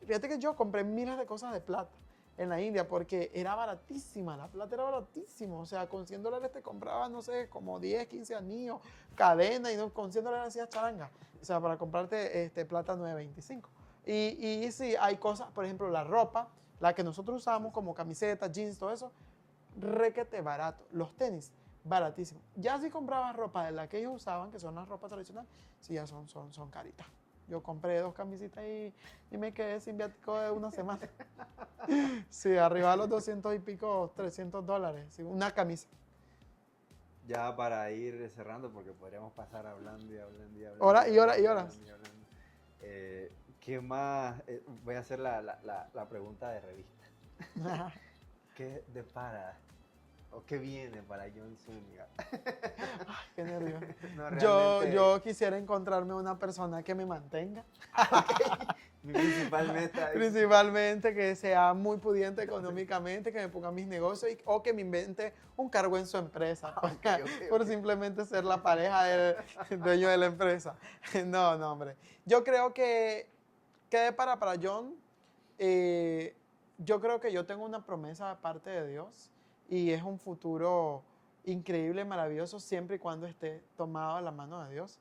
fíjate que yo compré miles de cosas de plata en la India porque era baratísima, la plata era baratísima, o sea, con $100 te comprabas, no sé, como 10, 15 anillos, cadena, y con $100 hacías charanga, o sea, para comprarte plata 9.25. Y sí, hay cosas, por ejemplo, la ropa, la que nosotros usamos como camisetas, jeans, todo eso, requete barato. Los tenis, baratísimo. Ya si comprabas ropa de la que ellos usaban, que son las ropas tradicionales, sí, ya son caritas. Yo compré 2 camisitas y me quedé sin viático de una semana. Sí, arriba de los 200 y pico, $300, sí, una camisa. Ya para ir cerrando, porque podríamos pasar hablando y hablando y hablando. Horas y horas y hablando horas. y hablando. ¿Qué más? Voy a hacer la pregunta de revista. ¿Qué depara o qué viene para John Zúñiga? Ay, qué nervio. No, Yo quisiera encontrarme una persona que me mantenga. Mi principal meta es... Principalmente que sea muy pudiente económicamente, que me ponga mis negocios o que me invente un cargo en su empresa. Por simplemente ser la pareja del dueño de la empresa. No, hombre. Yo creo que para John, yo creo que yo tengo una promesa de parte de Dios y es un futuro increíble, maravilloso, siempre y cuando esté tomado de la mano de Dios.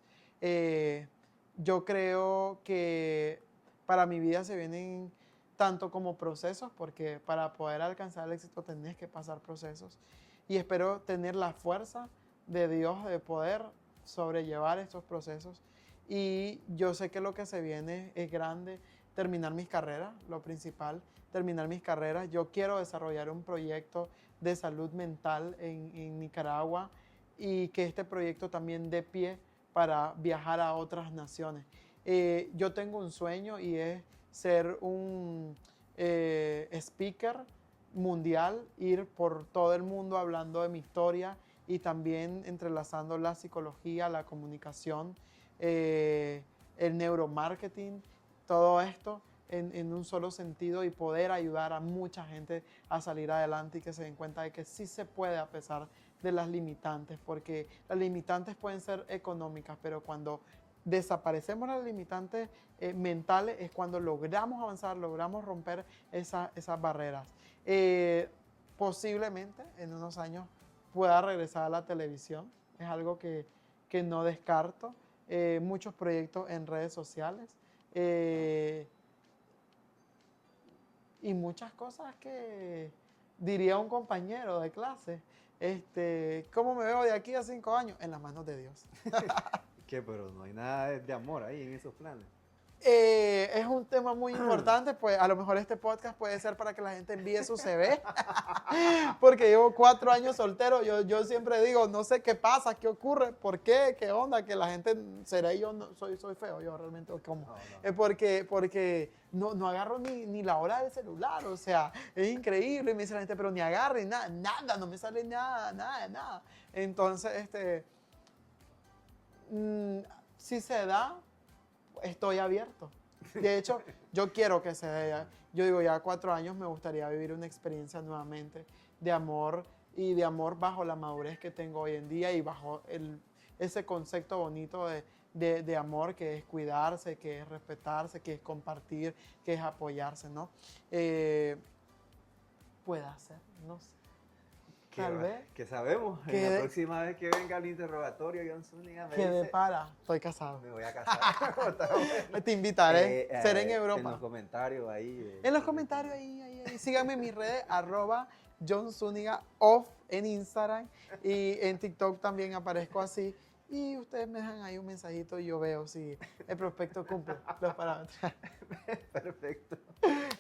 Yo creo que para mi vida se vienen tanto como procesos, porque para poder alcanzar el éxito tenés que pasar procesos. Y espero tener la fuerza de Dios de poder sobrellevar estos procesos. Y yo sé que lo que se viene es grande, terminar mis carreras, lo principal, terminar mis carreras. Yo quiero desarrollar un proyecto de salud mental en Nicaragua y que este proyecto también dé pie para viajar a otras naciones. Yo tengo un sueño y es ser un speaker mundial, ir por todo el mundo hablando de mi historia y también entrelazando la psicología, la comunicación, el neuromarketing, todo esto en un solo sentido y poder ayudar a mucha gente a salir adelante y que se den cuenta de que sí se puede a pesar de las limitantes, porque las limitantes pueden ser económicas, pero cuando desaparecemos las limitantes mentales es cuando logramos avanzar, logramos romper esas barreras. Posiblemente en unos años pueda regresar a la televisión, es algo que no descarto. Muchos proyectos en redes sociales y muchas cosas que diría un compañero de clase. ¿Cómo me veo de aquí a 5 años? En las manos de Dios. ¿Qué? Pero no hay nada de amor ahí en esos planes. Es un tema muy importante, pues a lo mejor este podcast puede ser para que la gente envíe su CV, porque llevo 4 años soltero. Yo siempre digo, no sé qué pasa, qué ocurre, por qué, qué onda, que la gente, seré yo, no, soy feo, yo realmente, ¿cómo? No. Es porque no agarro ni la hora del celular, o sea, es increíble, y me dice la gente, pero ni agarre, nada, no me sale nada. Entonces, si se da, estoy abierto. De hecho, yo quiero que se dé. Yo digo, ya 4 años me gustaría vivir una experiencia nuevamente de amor y de amor bajo la madurez que tengo hoy en día y bajo ese concepto bonito de amor que es cuidarse, que es respetarse, que es compartir, que es apoyarse, ¿no? Pueda ser, no sé. Tal vez. Que sabemos, la próxima vez que venga el interrogatorio, John Zúñiga me dice... Estoy casado. Me voy a casar. Te invitaré, seré en Europa. En los comentarios ahí. En los comentarios ahí. Síganme en mis redes, @JohnZúñigaOff en Instagram y en TikTok también aparezco así. Y ustedes me dejan ahí un mensajito y yo veo si el prospecto cumple los parámetros. Perfecto.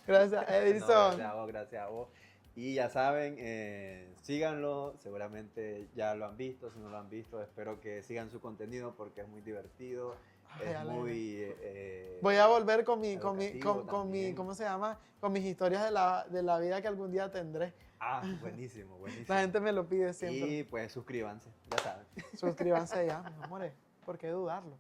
Gracias, Edison. Gracias a vos. Y ya saben, síganlo, seguramente ya lo han visto, si no lo han visto, espero que sigan su contenido porque es muy divertido, es muy... Voy a volver con mi, también. ¿cómo se llama? Con mis historias de la vida que algún día tendré. Buenísimo. La gente me lo pide siempre. Y pues suscríbanse, ya saben. Suscríbanse ya, mis amores, ¿por qué dudarlo?